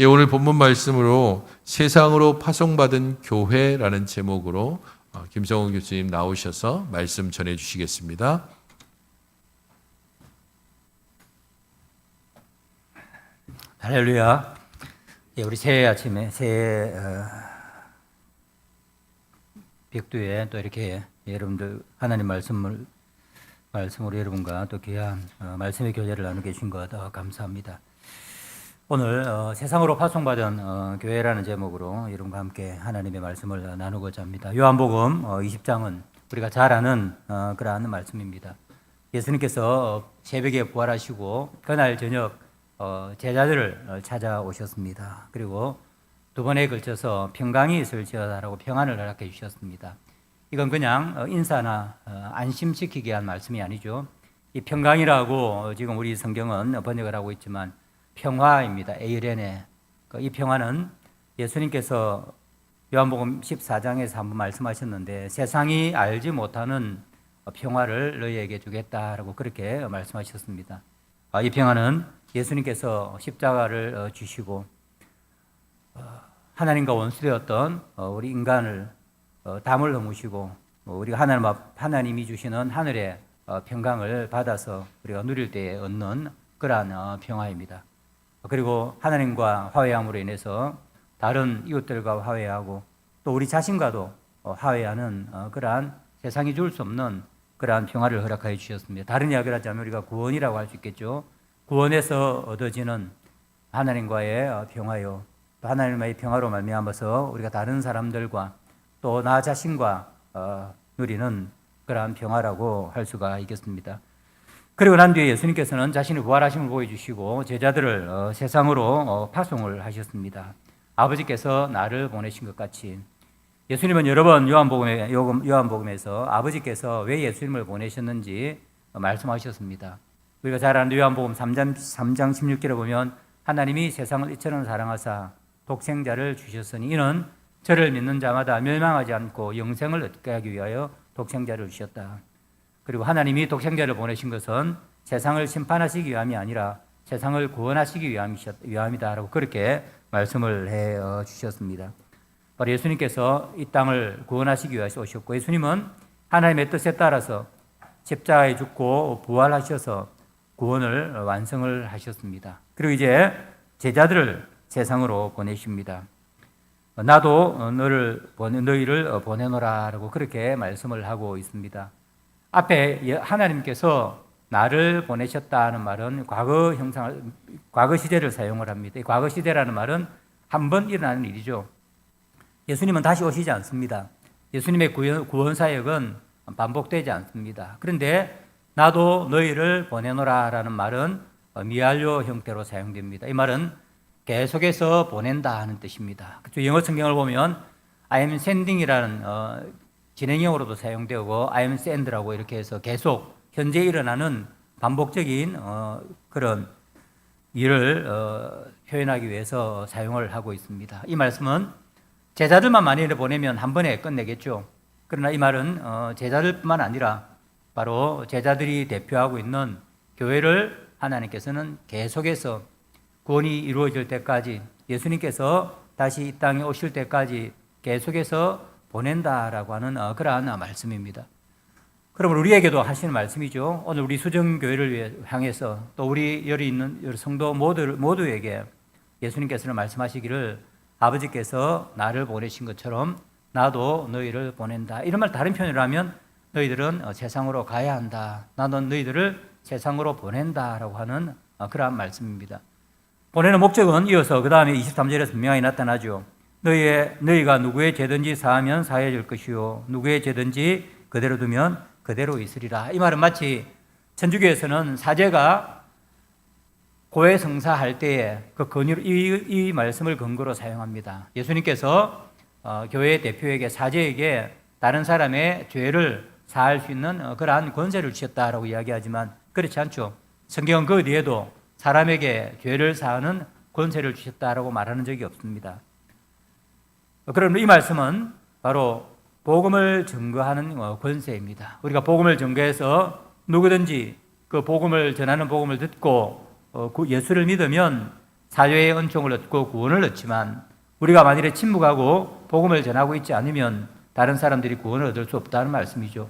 예, 오늘 본문 말씀으로 세상으로 파송받은 교회라는 제목으로 김성훈 교수님 나오셔서 말씀 전해 주시겠습니다. 할렐루야. 예, 우리 새해 아침에 새해 벽두에 또 이렇게 여러분들 하나님 말씀으로 여러분과 또 귀한 말씀의 교제를 나누게 해주신 것 감사합니다. 오늘 세상으로 파송받은 교회라는 제목으로 여러분과 함께 하나님의 말씀을 나누고자 합니다. 요한복음 20장은 우리가 잘 아는 그러한 말씀입니다. 예수님께서 새벽에 부활하시고 그날 저녁 제자들을 찾아오셨습니다. 그리고 두 번에 걸쳐서 평강이 있을지어다라고 평안을 허락해 주셨습니다. 이건 그냥 인사나 안심시키기 위한 말씀이 아니죠. 이 평강이라고 지금 우리 성경은 번역을 하고 있지만 평화입니다. 에이레네. 이 평화는 예수님께서 요한복음 14장에서 한번 말씀하셨는데 세상이 알지 못하는 평화를 너희에게 주겠다라고 그렇게 말씀하셨습니다. 이 평화는 예수님께서 십자가를 주시고 하나님과 원수되었던 우리 인간을 담을 넘으시고 우리가 하나님이 주시는 하늘의 평강을 받아서 우리가 누릴 때에 얻는 그러한 평화입니다. 그리고 하나님과 화해함으로 인해서 다른 이웃들과 화해하고 또 우리 자신과도 화해하는 그러한 세상이 줄 수 없는 그러한 평화를 허락하여 주셨습니다. 다른 이야기를 하자면 우리가 구원이라고 할 수 있겠죠. 구원에서 얻어지는 하나님과의 평화요, 또 하나님과의 평화로 말미암아서 우리가 다른 사람들과 또 나 자신과 누리는 그러한 평화라고 할 수가 있겠습니다. 그리고 난 뒤에 예수님께서는 자신의 부활하심을 보여주시고 제자들을 세상으로 파송을 하셨습니다. 아버지께서 나를 보내신 것 같이 예수님은 여러 번 요한복음에서 아버지께서 왜 예수님을 보내셨는지 말씀하셨습니다. 우리가 잘 아는 요한복음 3장 16절에 보면 하나님이 세상을 이처럼 사랑하사 독생자를 주셨으니 이는 저를 믿는 자마다 멸망하지 않고 영생을 얻게 하기 위하여 독생자를 주셨다. 그리고 하나님이 독생자를 보내신 것은 세상을 심판하시기 위함이 아니라 세상을 구원하시기 위함이다라고 그렇게 말씀을 해 주셨습니다. 바로 예수님께서 이 땅을 구원하시기 위해서 오셨고 예수님은 하나님의 뜻에 따라서 십자가에 죽고 부활하셔서 구원을 완성을 하셨습니다. 그리고 이제 제자들을 세상으로 보내십니다. 나도 너희를 보내노라라고 그렇게 말씀을 하고 있습니다. 앞에 하나님께서 나를 보내셨다는 말은 과거 시제를 사용을 합니다. 이 과거 시제라는 말은 한 번 일어나는 일이죠. 예수님은 다시 오시지 않습니다. 예수님의 구원 사역은 반복되지 않습니다. 그런데 나도 너희를 보내노라라는 말은 미완료 형태로 사용됩니다. 이 말은 계속해서 보낸다 하는 뜻입니다. 영어 성경을 보면 I am sending이라는 진행형으로도 사용되고 I am send라고 이렇게 해서 계속 현재 일어나는 반복적인 그런 일을 표현하기 위해서 사용을 하고 있습니다. 이 말씀은 제자들만 많이 보내면 한 번에 끝내겠죠. 그러나 이 말은 제자들뿐만 아니라 바로 제자들이 대표하고 있는 교회를 하나님께서는 계속해서 구원이 이루어질 때까지 예수님께서 다시 이 땅에 오실 때까지 계속해서 보낸다라고 하는 그러한 말씀입니다. 그러면 우리에게도 하시는 말씀이죠. 오늘 우리 수정교회를 향해서 또 우리 여기 있는 성도 모두에게 예수님께서는 말씀하시기를 아버지께서 나를 보내신 것처럼 나도 너희를 보낸다. 이런 말 다른 표현으로 하면 너희들은 세상으로 가야 한다. 나는 너희들을 세상으로 보낸다라고 하는 그러한 말씀입니다. 보내는 목적은 이어서 그 다음에 23절에서 분명히 나타나죠. 너희가 누구의 죄든지 사하면 사해질 것이요 누구의 죄든지 그대로 두면 그대로 있으리라. 이 말은 마치 천주교에서는 사제가 고해 성사할 때에 그 근유로 이 말씀을 근거로 사용합니다. 예수님께서 교회 대표에게 사제에게 다른 사람의 죄를 사할 수 있는 그러한 권세를 주셨다라고 이야기하지만 그렇지 않죠. 성경은 그 뒤에도 사람에게 죄를 사하는 권세를 주셨다라고 말하는 적이 없습니다. 그러면 이 말씀은 바로 복음을 증거하는 권세입니다. 우리가 복음을 증거해서 누구든지 그 복음을 전하는 복음을 듣고 예수를 믿으면 사죄의 은총을 얻고 구원을 얻지만 우리가 만일에 침묵하고 복음을 전하고 있지 않으면 다른 사람들이 구원을 얻을 수 없다는 말씀이죠.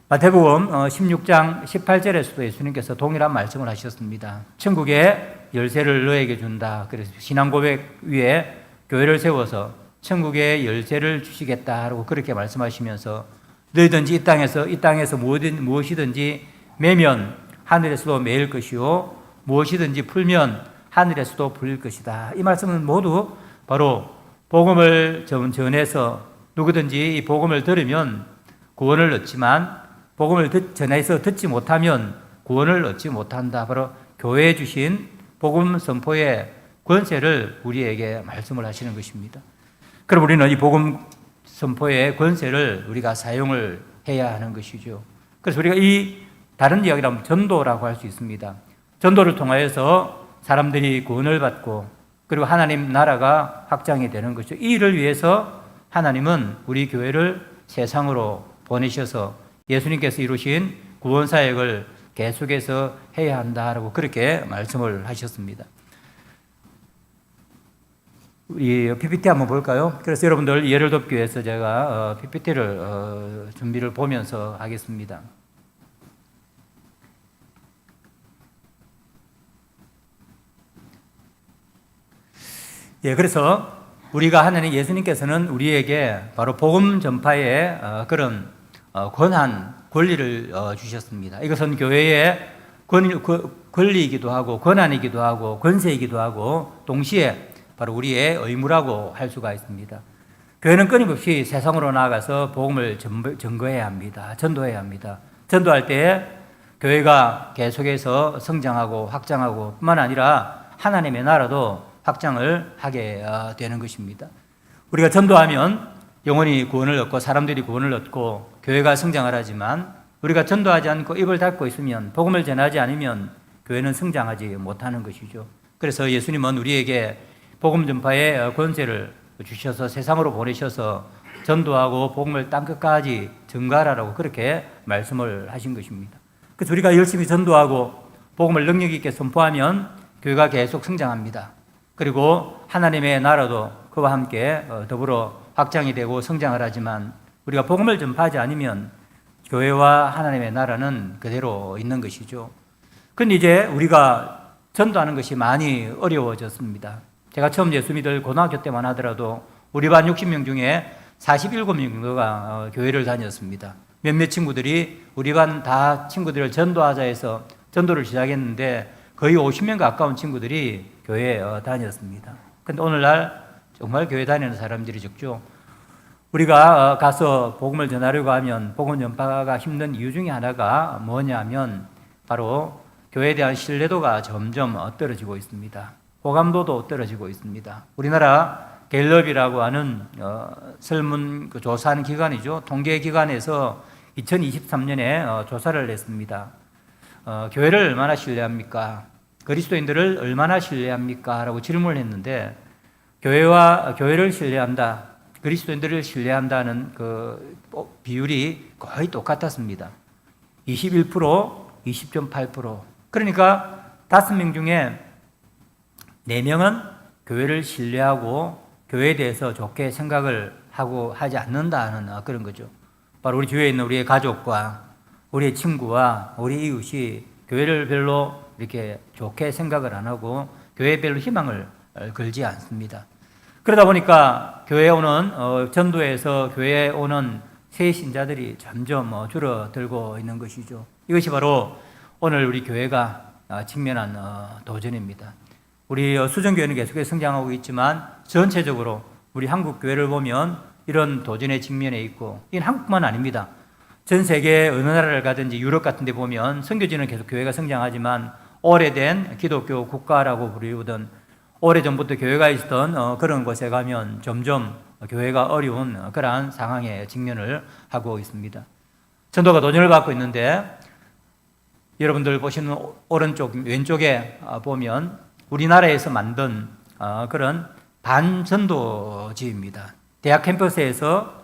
마태복음 16장 18절에서도 예수님께서 동일한 말씀을 하셨습니다. 천국의 열쇠를 너에게 준다. 그래서 신앙 고백 위에 교회를 세워서 천국의 열쇠를 주시겠다라고 그렇게 말씀하시면서 너희든지 이 땅에서 무엇이든지 매면 하늘에서도 매일 것이요 무엇이든지 풀면 하늘에서도 풀릴 것이다. 이 말씀은 모두 바로 복음을 전해서 누구든지 이 복음을 들으면 구원을 얻지만 복음을 전해서 듣지 못하면 구원을 얻지 못한다. 바로 교회에 주신 복음 선포의 권세를 우리에게 말씀을 하시는 것입니다. 그럼 우리는 이 복음 선포의 권세를 우리가 사용을 해야 하는 것이죠. 그래서 우리가 이 다른 이야기로 하면 전도라고 할 수 있습니다. 전도를 통하여서 사람들이 구원을 받고 그리고 하나님 나라가 확장이 되는 것이죠. 이 일을 위해서 하나님은 우리 교회를 세상으로 보내셔서 예수님께서 이루신 구원 사역을 계속해서 해야 한다라고 그렇게 말씀을 하셨습니다. 우리 PPT 한번 볼까요? 그래서 여러분들 예를 돕기 위해서 제가 PPT를 준비를 보면서 하겠습니다. 예, 그래서 우리가 하나님 예수님께서는 우리에게 바로 복음 전파의 그런 권한, 권리를 주셨습니다. 이것은 교회의 권리이기도 하고 권한이기도 하고 권세이기도 하고 동시에 바로 우리의 의무라고 할 수가 있습니다. 교회는 끊임없이 세상으로 나아가서 복음을 전거해야 합니다. 전도해야 합니다. 전도할 때 교회가 계속해서 성장하고 확장하고 뿐만 아니라 하나님의 나라도 확장을 하게 되는 것입니다. 우리가 전도하면 영혼이 구원을 얻고 사람들이 구원을 얻고 교회가 성장을 하지만 우리가 전도하지 않고 입을 닫고 있으면 복음을 전하지 않으면 교회는 성장하지 못하는 것이죠. 그래서 예수님은 우리에게 복음 전파의 권세를 주셔서 세상으로 보내셔서 전도하고 복음을 땅끝까지 전가하라고 그렇게 말씀을 하신 것입니다. 그래서 우리가 열심히 전도하고 복음을 능력 있게 선포하면 교회가 계속 성장합니다. 그리고 하나님의 나라도 그와 함께 더불어 확장이 되고 성장을 하지만 우리가 복음을 전파하지 않으면 교회와 하나님의 나라는 그대로 있는 것이죠. 그런데 이제 우리가 전도하는 것이 많이 어려워졌습니다. 제가 처음 예수 믿을 고등학교 때만 하더라도 우리 반 60명 중에 47명 정도가 교회를 다녔습니다. 몇몇 친구들이 우리 반 다 친구들을 전도하자 해서 전도를 시작했는데 거의 50명 가까운 친구들이 교회에 다녔습니다. 그런데 오늘날 정말 교회 다니는 사람들이 적죠. 우리가 가서 복음을 전하려고 하면 복음 전파가 힘든 이유 중에 하나가 뭐냐면 바로 교회에 대한 신뢰도가 점점 떨어지고 있습니다. 호감도도 떨어지고 있습니다. 우리나라 갤럽이라고 하는 설문 조사하는 기관이죠. 통계 기관에서 2023년에 조사를 했습니다. 교회를 얼마나 신뢰합니까? 그리스도인들을 얼마나 신뢰합니까? 라고 질문을 했는데 교회를 신뢰한다, 그리스도인들을 신뢰한다는 그 비율이 거의 똑같았습니다. 21%, 20.8%. 그러니까 5명 중에 4명은 교회를 신뢰하고 교회에 대해서 좋게 생각을 하고 하지 않는다는 그런 거죠. 바로 우리 교회에 있는 우리의 가족과 우리의 친구와 우리 이웃이 교회를 별로 이렇게 좋게 생각을 안 하고 교회에 별로 희망을 걸지 않습니다. 그러다 보니까 교회에 오는 전도에서 교회에 오는 새 신자들이 점점 줄어들고 있는 것이죠. 이것이 바로 오늘 우리 교회가 직면한 도전입니다. 우리 수정교회는 계속해서 성장하고 있지만 전체적으로 우리 한국 교회를 보면 이런 도전에 직면해 있고 이건 한국만 아닙니다. 전 세계 어느 나라를 가든지 유럽 같은 데 보면 선교지는 계속 교회가 성장하지만 오래된 기독교 국가라고 부르던 오래전부터 교회가 있었던 그런 곳에 가면 점점 교회가 어려운 그러한 상황에 직면을 하고 있습니다. 전도가 도전을 받고 있는데 여러분들 보시는 오른쪽 왼쪽에 보면 우리나라에서 만든 그런 반전도지입니다. 대학 캠퍼스에서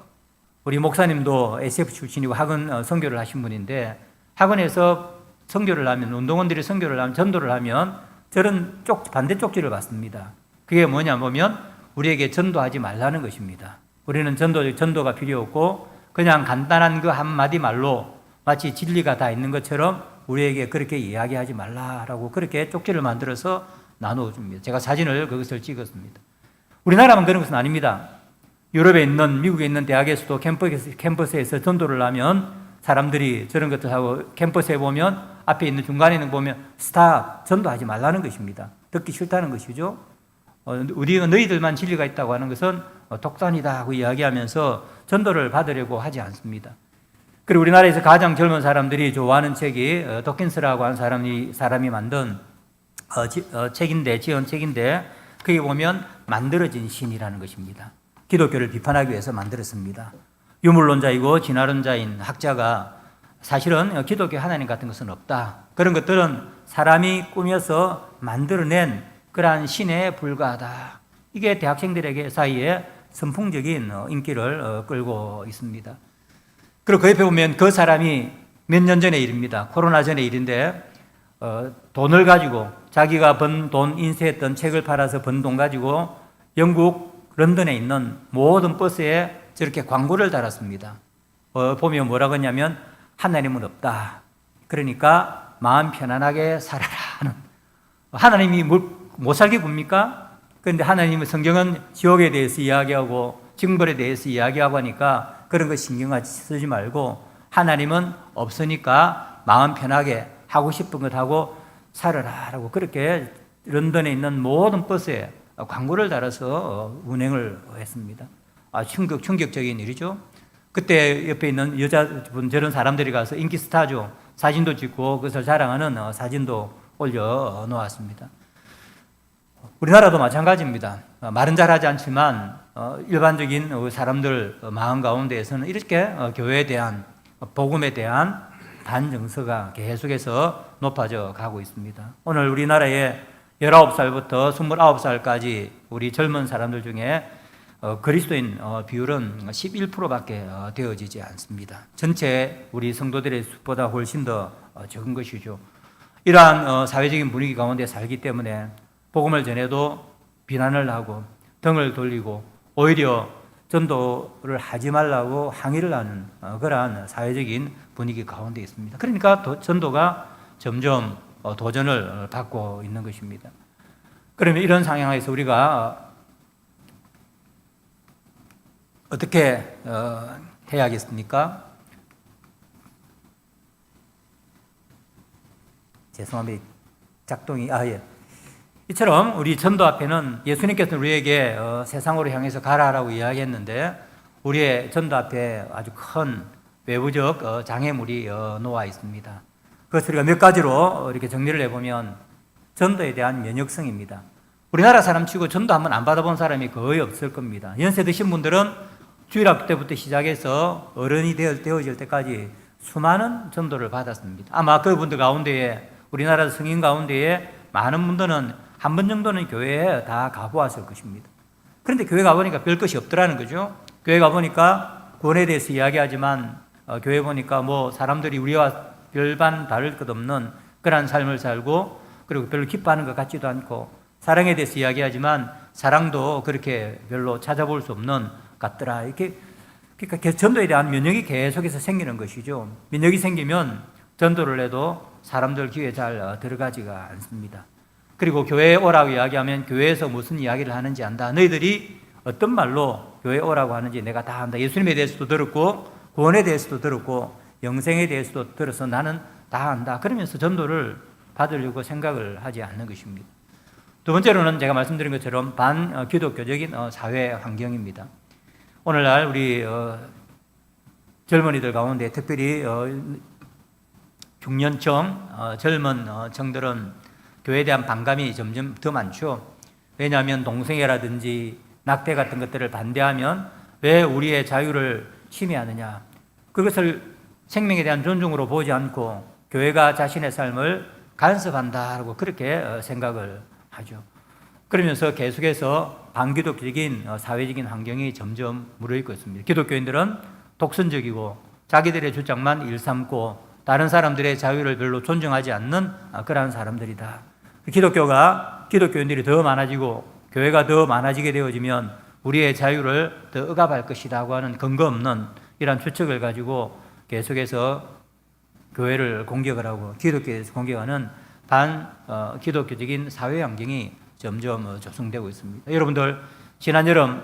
우리 목사님도 SF 출신이고 학원 선교를 하신 분인데 학원에서 선교를 하면 운동원들이 선교를 하면 전도를 하면 저는 반대 쪽지를 받습니다. 그게 뭐냐 보면 우리에게 전도하지 말라는 것입니다. 우리는 전도가 필요 없고 그냥 간단한 그 한마디 말로 마치 진리가 다 있는 것처럼 우리에게 그렇게 이야기하지 말라라고 그렇게 쪽지를 만들어서 나누어줍니다. 제가 사진을 그것을 찍었습니다. 우리나라만 그런 것은 아닙니다. 유럽에 있는, 미국에 있는 대학에서도 캠퍼스에서 전도를 하면 사람들이 저런 것들 하고 캠퍼스에 보면 앞에 있는 중간에 있는 거 보면 스탑, 전도하지 말라는 것입니다. 듣기 싫다는 것이죠. 우리가 너희들만 진리가 있다고 하는 것은 독단이다 하고 이야기하면서 전도를 받으려고 하지 않습니다. 그리고 우리나라에서 가장 젊은 사람들이 좋아하는 책이 도킨스라고 하는 사람이 만든 지은 책인데 거기 보면 만들어진 신이라는 것입니다. 기독교를 비판하기 위해서 만들었습니다. 유물론자이고 진화론자인 학자가 사실은 기독교 하나님 같은 것은 없다. 그런 것들은 사람이 꾸며서 만들어낸 그러한 신에 불과하다. 이게 대학생들에게 사이에 선풍적인 인기를 끌고 있습니다. 그리고 그 옆에 보면 그 사람이 몇 년 전의 일입니다. 코로나 전의 일인데 돈을 가지고 자기가 번 돈 인쇄했던 책을 팔아서 번 돈 가지고 영국 런던에 있는 모든 버스에 저렇게 광고를 달았습니다. 보면 뭐라고 했냐면 하나님은 없다. 그러니까 마음 편안하게 살아라 하는. 하나님이 못 살게 굽니까? 그런데 하나님의 성경은 지옥에 대해서 이야기하고 징벌에 대해서 이야기하고 하니까 그런 거 신경 쓰지 말고 하나님은 없으니까 마음 편하게 하고 싶은 것 하고 살아라 라고 그렇게 런던에 있는 모든 버스에 광고를 달아서 운행을 했습니다. 충격적인 일이죠. 그때 옆에 있는 여자분 저런 사람들이 가서 인기 스타죠. 사진도 찍고 그것을 자랑하는 사진도 올려 놓았습니다. 우리나라도 마찬가지입니다. 말은 잘하지 않지만 일반적인 사람들 마음 가운데에서는 이렇게 교회에 대한 복음에 대한 반정서가 계속해서 높아져 가고 있습니다. 오늘 우리나라에 19살부터 29살까지 우리 젊은 사람들 중에 그리스도인 비율은 11%밖에 되어지지 않습니다. 전체 우리 성도들의 수보다 훨씬 더 적은 것이죠. 이러한 사회적인 분위기 가운데 살기 때문에 복음을 전해도 비난을 하고 등을 돌리고 오히려 전도를 하지 말라고 항의를 하는 그러한 사회적인 분위기 가운데 있습니다. 그러니까 전도가 점점 도전을 받고 있는 것입니다. 그러면 이런 상황에서 우리가 어떻게 해야겠습니까? 죄송합니다. 작동이 예. 이처럼 우리 전도 앞에는 예수님께서는 우리에게 세상으로 향해서 가라라고 이야기했는데 우리의 전도 앞에 아주 큰 외부적 장애물이 놓아 있습니다. 그것을 우리가 몇 가지로 이렇게 정리를 해보면 전도에 대한 면역성입니다. 우리나라 사람 치고 전도 한번 안 받아본 사람이 거의 없을 겁니다. 연세 드신 분들은 주일학교 때부터 시작해서 어른이 되어질 때까지 수많은 전도를 받았습니다. 아마 그분들 가운데에 우리나라 성인 가운데에 많은 분들은 한 번 정도는 교회에 다 가보았을 것입니다. 그런데 교회 가보니까 별 것이 없더라는 거죠. 교회 가보니까 구원에 대해서 이야기하지만 교회 보니까 뭐 사람들이 우리와 별반 다를 것 없는 그런 삶을 살고 그리고 별로 기뻐하는 것 같지도 않고 사랑에 대해서 이야기하지만 사랑도 그렇게 별로 찾아볼 수 없는 것 같더라. 그러니까 전도에 대한 면역이 계속해서 생기는 것이죠. 면역이 생기면 전도를 해도 사람들 귀에 잘 들어가지가 않습니다. 그리고 교회에 오라고 이야기하면 교회에서 무슨 이야기를 하는지 안다. 너희들이 어떤 말로 교회에 오라고 하는지 내가 다 안다. 예수님에 대해서도 들었고 구원에 대해서도 들었고 영생에 대해서도 들어서 나는 다 안다. 그러면서 전도를 받으려고 생각을 하지 않는 것입니다. 두 번째로는 제가 말씀드린 것처럼 반기독교적인 사회 환경입니다. 오늘날 우리 젊은이들 가운데 특별히 중년층 젊은 층들은 교회에 대한 반감이 점점 더 많죠. 왜냐하면 동성애라든지 낙태 같은 것들을 반대하면 왜 우리의 자유를 침해하느냐. 그것을 생명에 대한 존중으로 보지 않고 교회가 자신의 삶을 간섭한다고 그렇게 생각을 하죠. 그러면서 계속해서 반기독적인 사회적인 환경이 점점 무르익고 있습니다. 기독교인들은 독선적이고 자기들의 주장만 일삼고 다른 사람들의 자유를 별로 존중하지 않는 그러한 사람들이다. 기독교인들이 더 많아지고 교회가 더 많아지게 되어지면 우리의 자유를 더 억압할 것이라고 하는 근거 없는 이러한 추측을 가지고 계속해서 교회를 공격을 하고 기독교에서 공격하는 기독교적인 사회 환경이 점점 조성되고 있습니다. 여러분들 지난 여름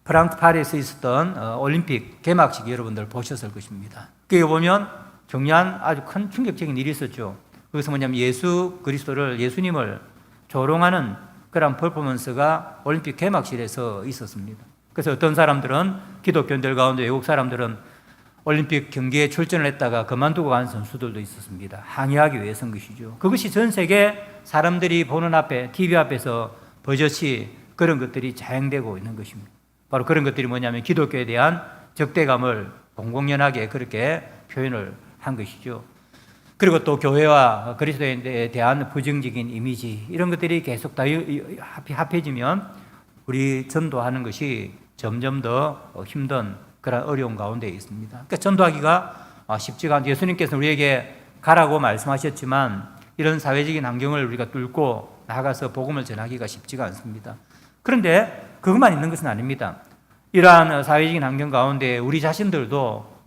프랑스 파리에서 있었던 올림픽 개막식 여러분들 보셨을 것입니다. 거기 보면 중요한 아주 큰 충격적인 일이 있었죠. 그것은 뭐냐면 예수님을 조롱하는 그런 퍼포먼스가 올림픽 개막식에서 있었습니다. 그래서 어떤 사람들은 기독교인들 가운데 외국 사람들은 올림픽 경기에 출전을 했다가 그만두고 간 선수들도 있었습니다. 항의하기 위해서인 것이죠. 그것이 전 세계 사람들이 보는 앞에 TV 앞에서 버젓이 그런 것들이 자행되고 있는 것입니다. 바로 그런 것들이 뭐냐면 기독교에 대한 적대감을 공공연하게 그렇게 표현을 한 것이죠. 그리고 또 교회와 그리스도인에 대한 부정적인 이미지 이런 것들이 계속 다 합해지면 우리 전도하는 것이 점점 더 힘든 그런 어려운 가운데 있습니다. 그러니까 전도하기가 쉽지가 않죠. 예수님께서 우리에게 가라고 말씀하셨지만 이런 사회적인 환경을 우리가 뚫고 나가서 복음을 전하기가 쉽지가 않습니다. 그런데 그것만 있는 것은 아닙니다. 이러한 사회적인 환경 가운데 우리 자신들도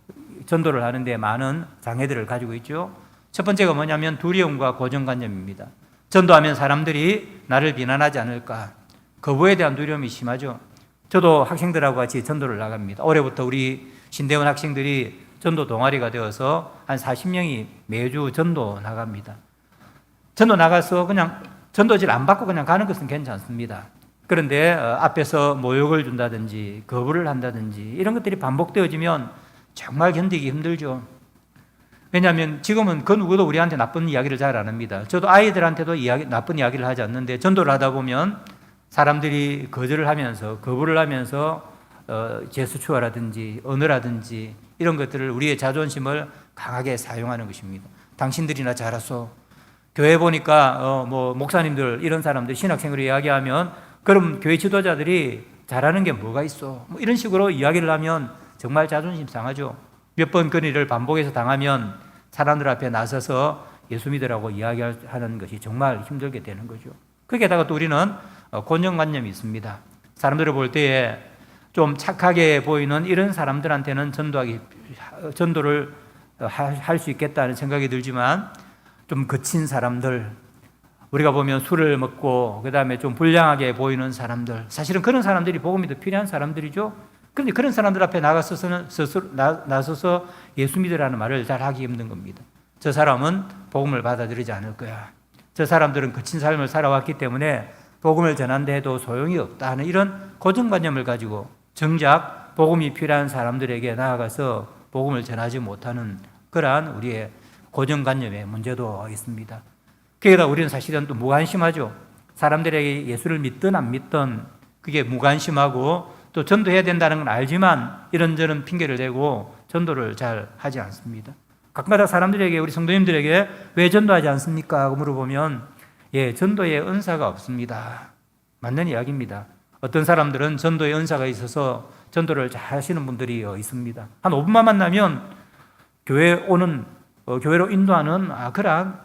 전도를 하는데 많은 장애들을 가지고 있죠. 첫 번째가 뭐냐면 두려움과 고정관념입니다. 전도하면 사람들이 나를 비난하지 않을까, 거부에 대한 두려움이 심하죠. 저도 학생들하고 같이 전도를 나갑니다. 올해부터 우리 신대원 학생들이 전도 동아리가 되어서 한 40명이 매주 전도 나갑니다. 전도 나가서 그냥 전도질 안 받고 그냥 가는 것은 괜찮습니다. 그런데 앞에서 모욕을 준다든지 거부를 한다든지 이런 것들이 반복되어지면 정말 견디기 힘들죠. 왜냐하면 지금은 그 누구도 우리한테 나쁜 이야기를 잘 안 합니다. 저도 아이들한테도 나쁜 이야기를 하지 않는데 전도를 하다 보면 사람들이 거절을 하면서 거부를 하면서 제스처라든지 언어라든지 이런 것들을 우리의 자존심을 강하게 사용하는 것입니다. 당신들이나 잘하소. 교회 보니까 목사님들 이런 사람들 신학생으로 이야기하면 그럼 교회 지도자들이 잘하는 게 뭐가 있어? 뭐 이런 식으로 이야기를 하면 정말 자존심 상하죠. 몇 번 그 일을 반복해서 당하면 사람들 앞에 나서서 예수 믿으라고 이야기하는 것이 정말 힘들게 되는 거죠. 거기에다가 또 우리는 고정관념이 있습니다. 사람들을 볼 때에 좀 착하게 보이는 이런 사람들한테는 전도를 할 수 있겠다는 생각이 들지만 좀 거친 사람들, 우리가 보면 술을 먹고 그 다음에 좀 불량하게 보이는 사람들, 사실은 그런 사람들이 복음이 더 필요한 사람들이죠. 그런데 그런 사람들 앞에 나서서 예수 믿으라는 말을 잘 하기 힘든 겁니다. 저 사람은 복음을 받아들이지 않을 거야. 저 사람들은 거친 삶을 살아왔기 때문에 복음을 전한다 해도 소용이 없다 하는 이런 고정관념을 가지고 정작 복음이 필요한 사람들에게 나아가서 복음을 전하지 못하는 그러한 우리의 고정관념의 문제도 있습니다. 그게다 우리는 사실은 또 무관심하죠. 사람들에게 예수를 믿든 안 믿든 그게 무관심하고 또 전도해야 된다는 건 알지만 이런저런 핑계를 대고 전도를 잘 하지 않습니다. 가끔가다 사람들에게 우리 성도님들에게 왜 전도하지 않습니까? 하고 물어보면 전도의 은사가 없습니다. 맞는 이야기입니다. 어떤 사람들은 전도의 은사가 있어서 전도를 잘 하시는 분들이 있습니다. 한 5분만 만나면 교회로 인도하는 그러한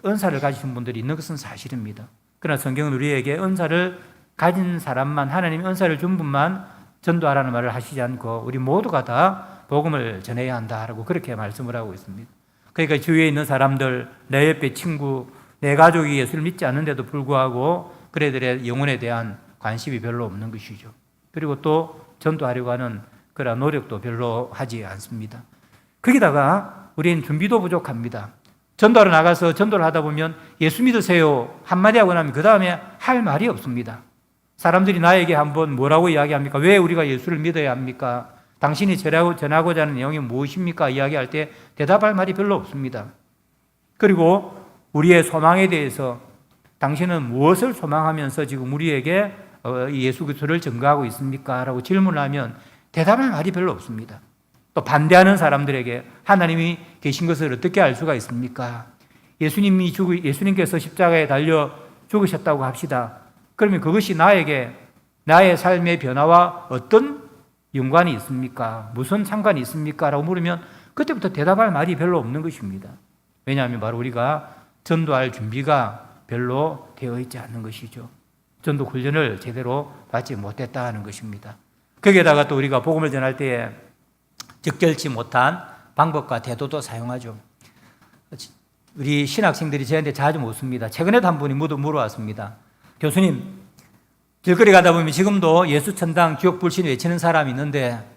은사를 가지신 분들이 있는 것은 사실입니다. 그러나 성경은 우리에게 은사를 가진 사람만, 하나님이 은사를 준 분만 전도하라는 말을 하시지 않고 우리 모두가 다 복음을 전해야 한다라고 그렇게 말씀을 하고 있습니다. 그러니까 주위에 있는 사람들, 내 옆에 친구, 내 가족이 예수를 믿지 않는데도 불구하고 그들의 영혼에 대한 관심이 별로 없는 것이죠. 그리고 또 전도하려고 하는 그런 노력도 별로 하지 않습니다. 거기다가 우리는 준비도 부족합니다. 전도하러 나가서 전도를 하다 보면 예수 믿으세요 한마디 하고 나면 그 다음에 할 말이 없습니다. 사람들이 나에게 한번 뭐라고 이야기합니까? 왜 우리가 예수를 믿어야 합니까? 당신이 전하고자 하는 내용이 무엇입니까? 이야기할 때 대답할 말이 별로 없습니다. 그리고 우리의 소망에 대해서 당신은 무엇을 소망하면서 지금 우리에게 예수 그리스도를 증거하고 있습니까? 라고 질문을 하면 대답할 말이 별로 없습니다. 또 반대하는 사람들에게 하나님이 계신 것을 어떻게 알 수가 있습니까? 예수님께서 십자가에 달려 죽으셨다고 합시다. 그러면 그것이 나의 삶의 변화와 어떤 연관이 있습니까? 무슨 상관이 있습니까? 라고 물으면 그때부터 대답할 말이 별로 없는 것입니다. 왜냐하면 바로 우리가 전도할 준비가 별로 되어 있지 않는 것이죠. 전도 훈련을 제대로 받지 못했다는 것입니다. 거기에다가 또 우리가 복음을 전할 때에 적절치 못한 방법과 태도도 사용하죠. 우리 신학생들이 저한테 자주 묻습니다. 최근에도 한 분이 물어왔습니다. 교수님, 길거리 가다 보면 지금도 예수 천당 지옥 불신 외치는 사람이 있는데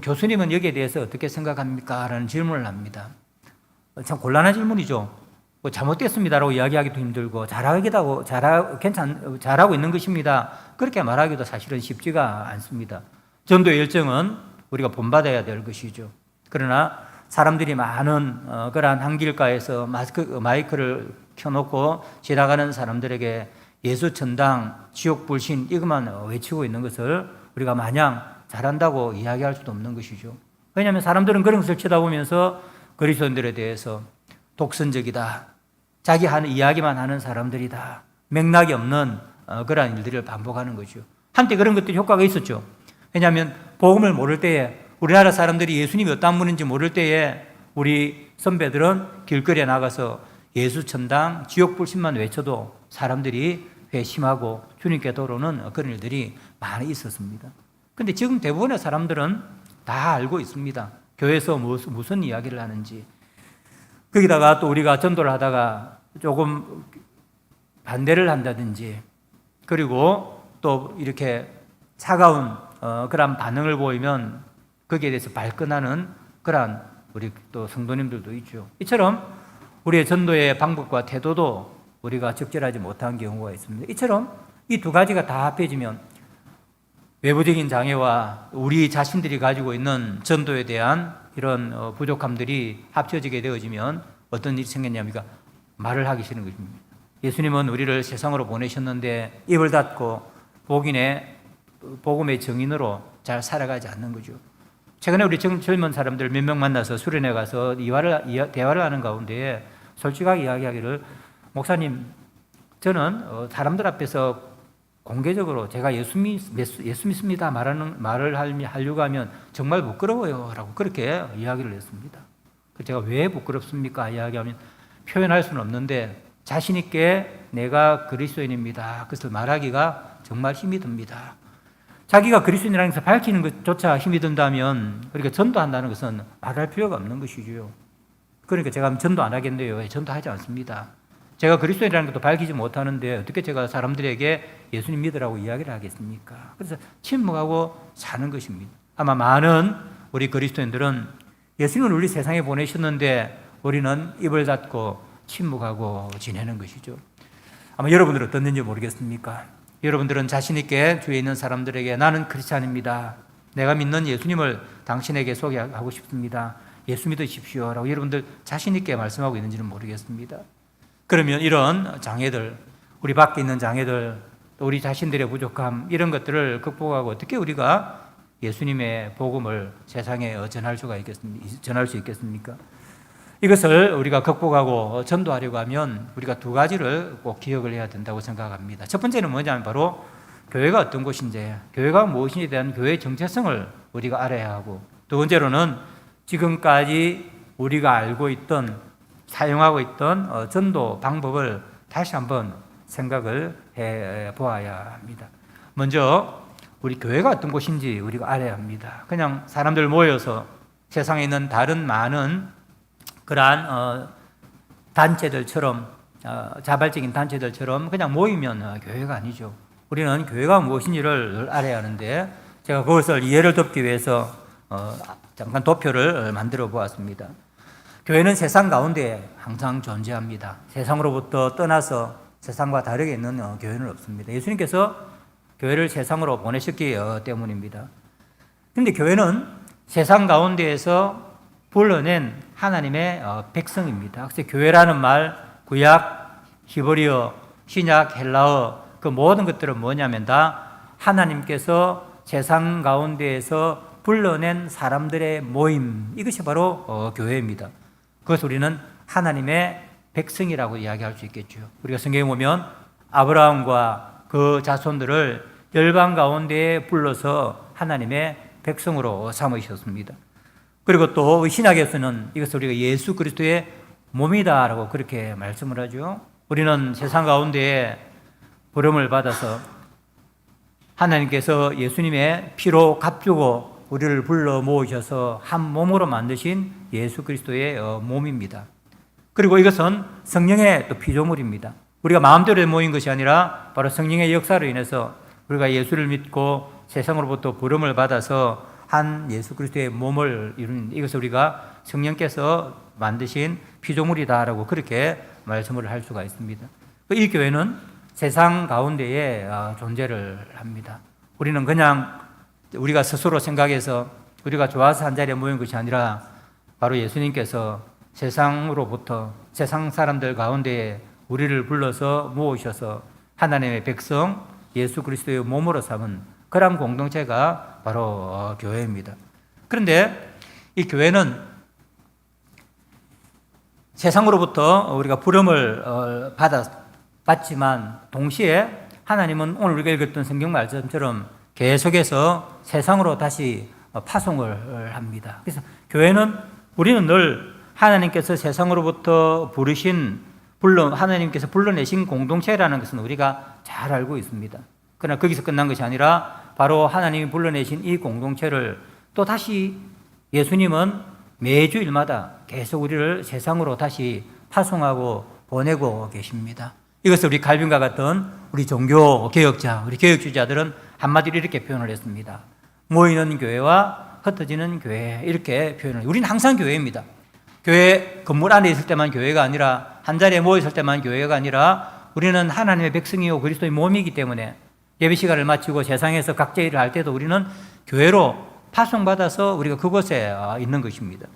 교수님은 여기에 대해서 어떻게 생각합니까? 라는 질문을 합니다. 참 곤란한 질문이죠. 잘못됐습니다라고 이야기하기도 힘들고 잘하고 있는 것입니다. 그렇게 말하기도 사실은 쉽지가 않습니다. 전도의 열정은 우리가 본받아야 될 것이죠. 그러나 사람들이 많은 그러한 한길가에서 마이크를 켜놓고 지나가는 사람들에게 예수 천당, 지옥 불신 이것만 외치고 있는 것을 우리가 마냥 잘한다고 이야기할 수도 없는 것이죠. 왜냐하면 사람들은 그런 것을 쳐다보면서 그리스도인들에 대해서 독선적이다, 자기 하는 이야기만 하는 사람들이다, 맥락이 없는 그러한 일들을 반복하는 거죠. 한때 그런 것들이 효과가 있었죠. 왜냐하면 복음을 모를 때에, 우리나라 사람들이 예수님이 어떤 분인지 모를 때에 우리 선배들은 길거리에 나가서 예수 천당, 지옥 불신만 외쳐도 사람들이 회심하고 주님께 돌아오는 그런 일들이 많이 있었습니다. 그런데 지금 대부분의 사람들은 다 알고 있습니다. 교회에서 무슨 이야기를 하는지. 거기다가 또 우리가 전도를 하다가 조금 반대를 한다든지, 그리고 또 이렇게 차가운 그런 반응을 보이면 거기에 대해서 발끈하는 그런 우리 또 성도님들도 있죠. 이처럼 우리의 전도의 방법과 태도도 우리가 적절하지 못한 경우가 있습니다. 이처럼 이 두 가지가 다 합해지면 외부적인 장애와 우리 자신들이 가지고 있는 전도에 대한 이런 부족함들이 합쳐지게 되어지면 어떤 일이 생겼냐면 말을 하기 싫은 것입니다. 예수님은 우리를 세상으로 보내셨는데 입을 닫고 복음의 증인으로 잘 살아가지 않는 거죠. 최근에 우리 젊은 사람들 몇 명 만나서 수련회 가서 대화를 하는 가운데 솔직하게 이야기하기를, 목사님, 저는 사람들 앞에서 공개적으로 제가 예수 믿습니다 말을 하려고 하면 정말 부끄러워요 라고 그렇게 이야기를 했습니다. 제가 왜 부끄럽습니까? 이야기하면 표현할 수는 없는데 자신 있게 내가 그리스도인입니다, 그것을 말하기가 정말 힘이 듭니다. 자기가 그리스도인이라는 것을 밝히는 것조차 힘이 든다면 그러니까 전도한다는 것은 말할 필요가 없는 것이죠. 그러니까 제가 전도 안 하겠네요. 전도하지 않습니다. 제가 그리스도인이라는 것도 밝히지 못하는데 어떻게 제가 사람들에게 예수님 믿으라고 이야기를 하겠습니까? 그래서 침묵하고 사는 것입니다. 아마 많은 우리 그리스도인들은 예수님을 우리 세상에 보내셨는데 우리는 입을 닫고 침묵하고 지내는 것이죠. 아마 여러분들은 어떻는지 모르겠습니까? 여러분들은 자신 있게 주위에 있는 사람들에게 나는 크리스찬입니다, 내가 믿는 예수님을 당신에게 소개하고 싶습니다, 예수 믿으십시오 라고 여러분들 자신 있게 말씀하고 있는지는 모르겠습니다. 그러면 이런 장애들, 우리 밖에 있는 장애들, 또 우리 자신들의 부족함, 이런 것들을 극복하고 어떻게 우리가 예수님의 복음을 세상에 전할 수 있겠습니까? 이것을 우리가 극복하고 전도하려고 하면 우리가 두 가지를 꼭 기억을 해야 된다고 생각합니다. 첫 번째는 뭐냐면 바로 교회가 어떤 곳인지, 교회가 무엇인지에 대한 교회의 정체성을 우리가 알아야 하고, 두 번째로는 지금까지 우리가 알고 있던, 사용하고 있던 전도 방법을 다시 한번 생각을 해 보아야 합니다. 먼저 우리 교회가 어떤 곳인지 우리가 알아야 합니다. 그냥 사람들 모여서 세상에 있는 다른 많은 그러한 단체들처럼, 자발적인 단체들처럼 그냥 모이면 교회가 아니죠. 우리는 교회가 무엇인지를 알아야 하는데, 제가 그것을 이해를 돕기 위해서 잠깐 도표를 만들어 보았습니다. 교회는 세상 가운데 항상 존재합니다. 세상으로부터 떠나서 세상과 다르게 있는 교회는 없습니다. 예수님께서 교회를 세상으로 보내셨기 때문입니다. 그런데 교회는 세상 가운데에서 불러낸 하나님의 백성입니다. 그래서 교회라는 말, 구약, 히브리어, 신약, 헬라어, 그 모든 것들은 뭐냐면 다 하나님께서 세상 가운데에서 불러낸 사람들의 모임, 이것이 바로 교회입니다. 그것을 우리는 하나님의 백성이라고 이야기할 수 있겠죠. 우리가 성경에 보면 아브라함과 그 자손들을 열방 가운데에 불러서 하나님의 백성으로 삼으셨습니다. 그리고 또 신약에서는 이것을 우리가 예수 그리스도의 몸이다라고 그렇게 말씀을 하죠. 우리는 세상 가운데에 부름을 받아서 하나님께서 예수님의 피로 값주고 우리를 불러 모으셔서 한 몸으로 만드신 예수 그리스도의 몸입니다. 그리고 이것은 성령의 또 피조물입니다. 우리가 마음대로 모인 것이 아니라 바로 성령의 역사로 인해서 우리가 예수를 믿고 세상으로부터 부름을 받아서 한 예수 그리스도의 몸을 이루는, 이것을 우리가 성령께서 만드신 피조물이다라고 그렇게 말씀을 할 수가 있습니다. 이 교회는 세상 가운데에 존재를 합니다. 우리는 그냥 우리가 스스로 생각해서 우리가 좋아서 한 자리에 모인 것이 아니라 바로 예수님께서 세상으로부터 세상 사람들 가운데에 우리를 불러서 모으셔서 하나님의 백성 예수 그리스도의 몸으로 삼은 그런 공동체가 바로 교회입니다. 그런데 이 교회는 세상으로부터 우리가 부름을 받지만 동시에 하나님은 오늘 우리가 읽었던 성경 말씀처럼 계속해서 세상으로 다시 파송을 합니다. 그래서 교회는 우리는 늘 하나님께서 세상으로부터 하나님께서 불러내신 공동체라는 것은 우리가 잘 알고 있습니다. 그러나 거기서 끝난 것이 아니라 바로 하나님이 불러내신 이 공동체를 또 다시 예수님은 매주일마다 계속 우리를 세상으로 다시 파송하고 보내고 계십니다. 이것을 우리 칼빈과 같은 우리 종교 개혁자, 우리 개혁주의자들은 한마디로 이렇게 표현을 했습니다. 모이는 교회와 흩어지는 교회, 이렇게 표현을 해요. 우리는 항상 교회입니다. 교회 건물 안에 있을 때만 교회가 아니라, 한 자리에 모여 있을 때만 교회가 아니라, 우리는 하나님의 백성이요 그리스도의 몸이기 때문에 예배 시간을 마치고 세상에서 각자 일을 할 때도 우리는 교회로 파송받아서 우리가 그곳에 있는 것입니다.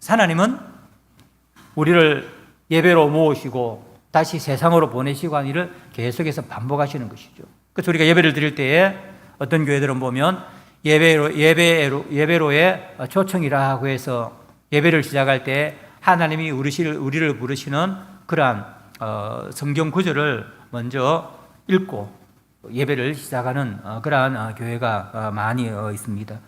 하나님은 우리를 예배로 모으시고 다시 세상으로 보내시고 하는 일을 계속해서 반복하시는 것이죠. 그래서 우리가 예배를 드릴 때에 어떤 교회들은 보면 예배로의 초청이라고 해서 예배를 시작할 때 하나님이 우리를 부르시는 그러한 성경 구절을 먼저 읽고 예배를 시작하는 그러한 교회가 많이 있습니다.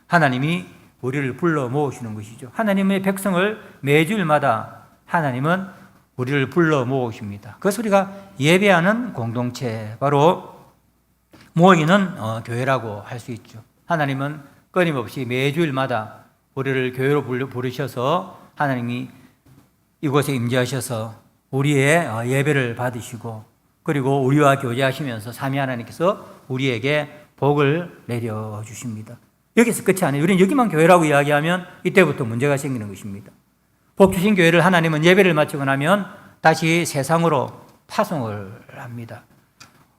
하나님이 우리를 불러 모으시는 것이죠. 하나님의 백성을 매주일마다 하나님은 우리를 불러 모으십니다. 그것을 우리가 예배하는 공동체, 바로 모이는 교회라고 할 수 있죠. 하나님은 끊임없이 매주일마다 우리를 교회로 부르셔서 하나님이 이곳에 임재하셔서 우리의 예배를 받으시고, 그리고 우리와 교제하시면서 삼위 하나님께서 우리에게 복을 내려주십니다. 여기서 끝이 아니에요. 우리는 여기만 교회라고 이야기하면 이때부터 문제가 생기는 것입니다. 복 주신 교회를 하나님은 예배를 마치고 나면 다시 세상으로 파송을 합니다.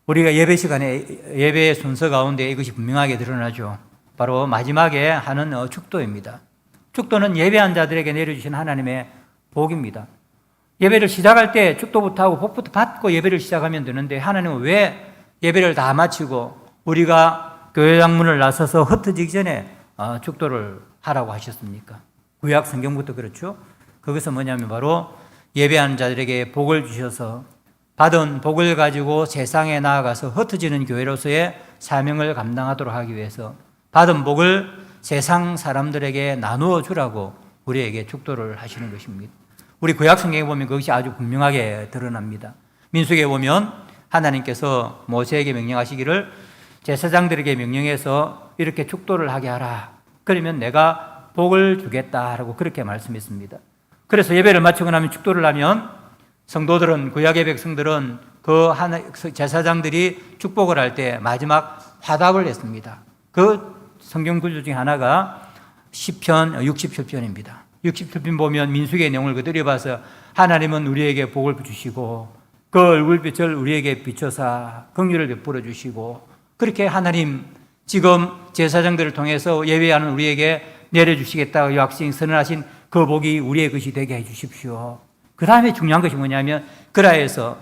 우리가 예배 시간에 예배의 순서 가운데 이것이 분명하게 드러나죠. 바로 마지막에 하는 축도입니다. 축도는 예배한 자들에게 내려주신 하나님의 복입니다. 예배를 시작할 때 축도부터 하고 복부터 받고 예배를 시작하면 되는데, 하나님은 왜 예배를 다 마치고 우리가 교회당 문을 나서서 흩어지기 전에 축도를 하라고 하셨습니까? 구약 성경부터 그렇죠. 그것은 뭐냐면 바로 예배하는 자들에게 복을 주셔서 받은 복을 가지고 세상에 나아가서 흩어지는 교회로서의 사명을 감당하도록 하기 위해서 받은 복을 세상 사람들에게 나누어 주라고 우리에게 축도를 하시는 것입니다. 우리 구약 성경에 보면 그것이 아주 분명하게 드러납니다. 민수기에 보면 하나님께서 모세에게 명령하시기를 제사장들에게 명령해서 이렇게 축도를 하게 하라. 그러면 내가 복을 주겠다라고 그렇게 말씀했습니다. 그래서 예배를 마치고 나면 축도를 하면 성도들은, 구약의 백성들은 그 제사장들이 축복을 할 때 마지막 화답을 했습니다. 그 성경 구절 중에 하나가 시편 67편입니다. 67편 보면 민수기의 내용을 그대로 봐서 하나님은 우리에게 복을 주시고 그 얼굴빛을 우리에게 비춰사 긍휼을 베풀어 주시고, 그렇게 하나님 지금 제사장들을 통해서 예배하는 우리에게 내려주시겠다고 약속 선언하신 그 복이 우리의 것이 되게 해 주십시오. 그 다음에 중요한 것이 뭐냐면, 그라에서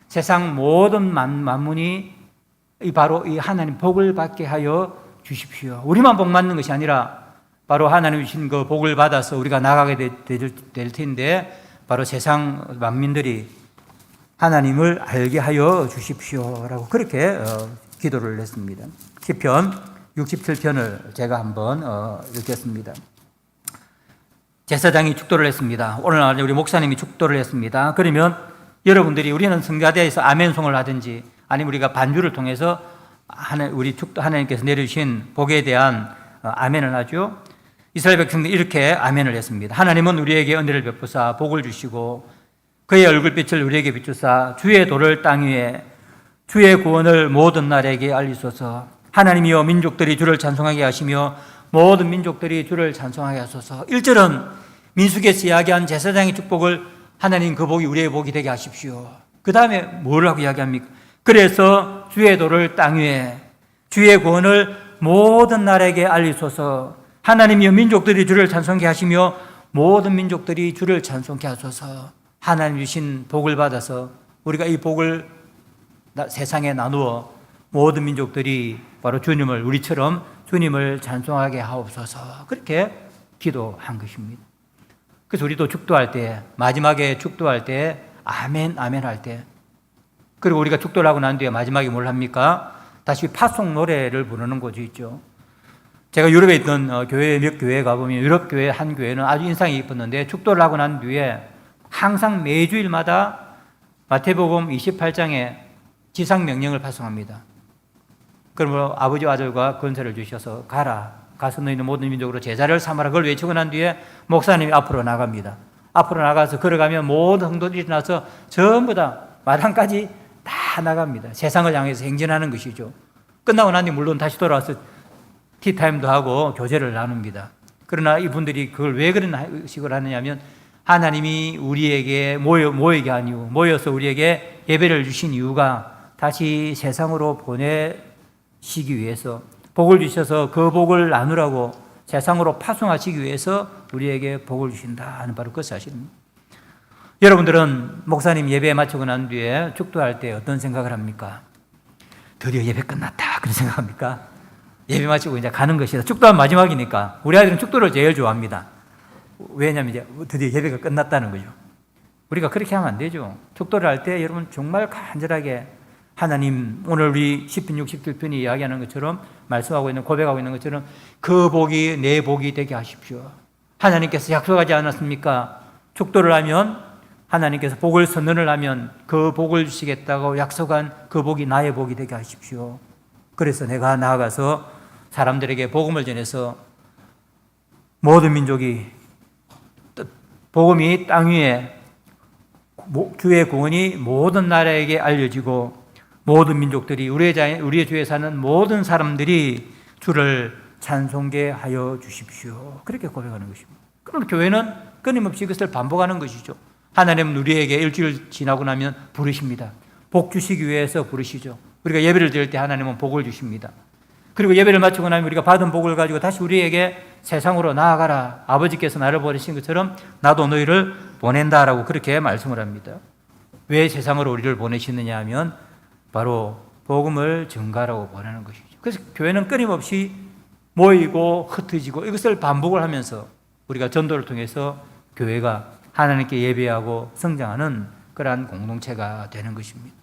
세상 모든 만문이 바로 이 하나님 복을 받게 하여 주십시오. 우리만 복 받는 것이 아니라 바로 하나님 주신 그 복을 받아서 우리가 나가게 될 텐데, 바로 세상 만민들이 하나님을 알게 하여 주십시오라고 그렇게 기도를 했습니다. 시편 67편을 제가 한번 읽겠습니다. 제사장이 축도를 했습니다. 오늘 우리 목사님이 축도를 했습니다. 그러면 여러분들이 우리는 성가대에서 아멘송을 하든지 아니면 우리가 반주를 통해서 우리 축도 하나님께서 내려주신 복에 대한 아멘을 하죠. 이스라엘 백성들이 이렇게 아멘을 했습니다. 하나님은 우리에게 은혜를 베푸사 복을 주시고 그의 얼굴빛을 우리에게 비추사 주의 도를 땅 위에 주의 구원을 모든 나라에게 알리소서. 하나님이여 민족들이 주를 찬송하게 하시며 모든 민족들이 주를 찬송하게 하소서. 1절은 민수기에서 이야기한 제사장의 축복을 하나님 그 복이 우리의 복이 되게 하십시오. 그 다음에 뭘 하고 이야기합니까? 그래서 주의 도를 땅 위에 주의 구원을 모든 나라에게 알리소서. 하나님이여 민족들이 주를 찬송케 하시며 모든 민족들이 주를 찬송케 하소서. 하나님 주신 복을 받아서 우리가 이 복을 세상에 나누어 모든 민족들이 바로 주님을 우리처럼 주님을 찬송하게 하옵소서. 그렇게 기도한 것입니다. 그래서 우리도 축도할 때 마지막에 축도할 때 아멘 아멘 할 때 그리고 우리가 축도를 하고 난 뒤에 마지막에 뭘 합니까? 다시 파송 노래를 부르는 곳이 있죠. 제가 유럽에 있던 교회 몇 교회에 가보면 유럽 교회 한 교회는 아주 인상이 깊었는데 축도를 하고 난 뒤에 항상 매주일마다 마태복음 28장에 지상명령을 파송합니다. 그러므로 아버지와 아들과 권세를 주셔서 가서 너희는 모든 민족으로 제자를 삼아라. 그걸 외치고 난 뒤에 목사님이 앞으로 나갑니다. 앞으로 나가서 걸어가면 모든 성도들이 일어나서 전부 다 마당까지 다 나갑니다. 세상을 향해서 행진하는 것이죠. 끝나고 난 뒤 물론 다시 돌아와서 티타임도 하고 교제를 나눕니다. 그러나 이분들이 그걸 왜 그런 식으로 하느냐면 하나님이 우리에게 모이게 한 이유, 모여서 우리에게 예배를 주신 이유가 다시 세상으로 보내시기 위해서 복을 주셔서 그 복을 나누라고 세상으로 파송하시기 위해서 우리에게 복을 주신다 하는 바로 그 사실입니다. 여러분들은 목사님 예배 마치고 난 뒤에 축도할 때 어떤 생각을 합니까? 드디어 예배 끝났다 그런 생각합니까? 예배 마치고 이제 가는 것이다. 축도한 마지막이니까 우리 아이들은 축도를 제일 좋아합니다. 왜냐하면 이제 드디어 예배가 끝났다는 거죠. 우리가 그렇게 하면 안 되죠. 축도를 할 때 여러분 정말 간절하게 하나님 오늘 우리 10편 67편이 이야기하는 것처럼 말씀하고 있는 고백하고 있는 것처럼 그 복이 내 복이 되게 하십시오. 하나님께서 약속하지 않았습니까? 축도를 하면 하나님께서 복을 선언을 하면 그 복을 주시겠다고 약속한 그 복이 나의 복이 되게 하십시오. 그래서 내가 나아가서 사람들에게 복음을 전해서 모든 민족이 복음이 땅 위에 주의 구원이 모든 나라에게 알려지고 모든 민족들이 우리의 주에 사는 모든 사람들이 주를 찬송게 하여 주십시오. 그렇게 고백하는 것입니다. 그럼 교회는 끊임없이 이것을 반복하는 것이죠. 하나님은 우리에게 일주일 지나고 나면 부르십니다. 복 주시기 위해서 부르시죠. 우리가 예배를 드릴 때 하나님은 복을 주십니다. 그리고 예배를 마치고 나면 우리가 받은 복을 가지고 다시 우리에게 세상으로 나아가라. 아버지께서 나를 보내신 것처럼 나도 너희를 보낸다라고 그렇게 말씀을 합니다. 왜 세상으로 우리를 보내시느냐 하면 바로 복음을 전가라고 보내는 것이죠. 그래서 교회는 끊임없이 모이고 흩어지고 이것을 반복을 하면서 우리가 전도를 통해서 교회가 하나님께 예배하고 성장하는 그러한 공동체가 되는 것입니다.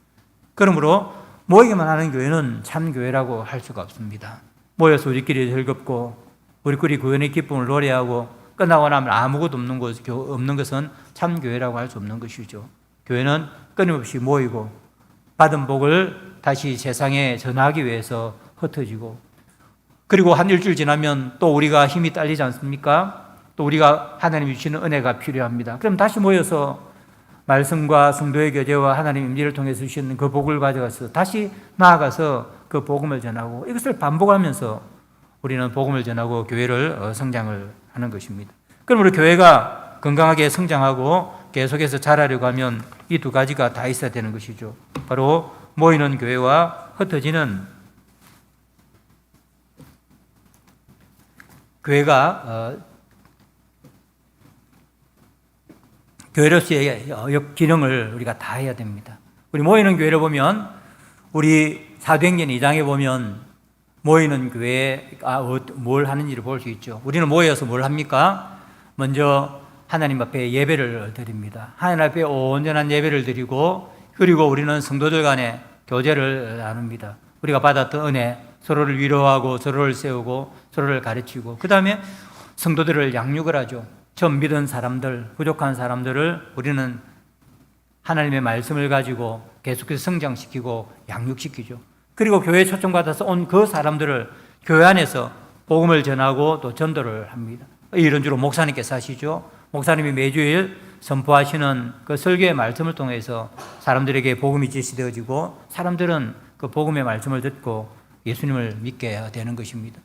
그러므로 모이기만 하는 교회는 참 교회라고 할 수가 없습니다. 모여서 우리끼리 즐겁고 우리끼리 구원의 기쁨을 노래하고 끝나고 나면 아무것도 없는 것은 참 교회라고 할 수 없는 것이죠. 교회는 끊임없이 모이고 받은 복을 다시 세상에 전하기 위해서 흩어지고 그리고 한 일주일 지나면 또 우리가 힘이 딸리지 않습니까? 또 우리가 하나님이 주시는 은혜가 필요합니다. 그럼 다시 모여서 말씀과 성도의 교제와 하나님 임재를 통해서 주시는 그 복을 가져가서 다시 나아가서 그 복음을 전하고 이것을 반복하면서 우리는 복음을 전하고 교회를 성장을 하는 것입니다. 그러므로 교회가 건강하게 성장하고 계속해서 자라려고 하면 이 두 가지가 다 있어야 되는 것이죠. 바로 모이는 교회와 흩어지는 교회가 교회로서의 기능을 우리가 다 해야 됩니다. 우리 모이는 교회를 보면 우리 사도행전 2장에 보면 모이는 교회가 뭘 하는지를 볼 수 있죠. 우리는 모여서 뭘 합니까? 먼저 하나님 앞에 예배를 드립니다. 하나님 앞에 온전한 예배를 드리고 그리고 우리는 성도들 간에 교제를 나눕니다. 우리가 받았던 은혜, 서로를 위로하고 서로를 세우고 서로를 가르치고 그 다음에 성도들을 양육을 하죠. 처음 믿은 사람들, 부족한 사람들을 우리는 하나님의 말씀을 가지고 계속해서 성장시키고 양육시키죠. 그리고 교회에 초청받아서 온 그 사람들을 교회 안에서 복음을 전하고 또 전도를 합니다. 이런 주로 목사님께서 하시죠. 목사님이 매주일 선포하시는 그 설교의 말씀을 통해서 사람들에게 복음이 제시되어지고 사람들은 그 복음의 말씀을 듣고 예수님을 믿게 되는 것입니다.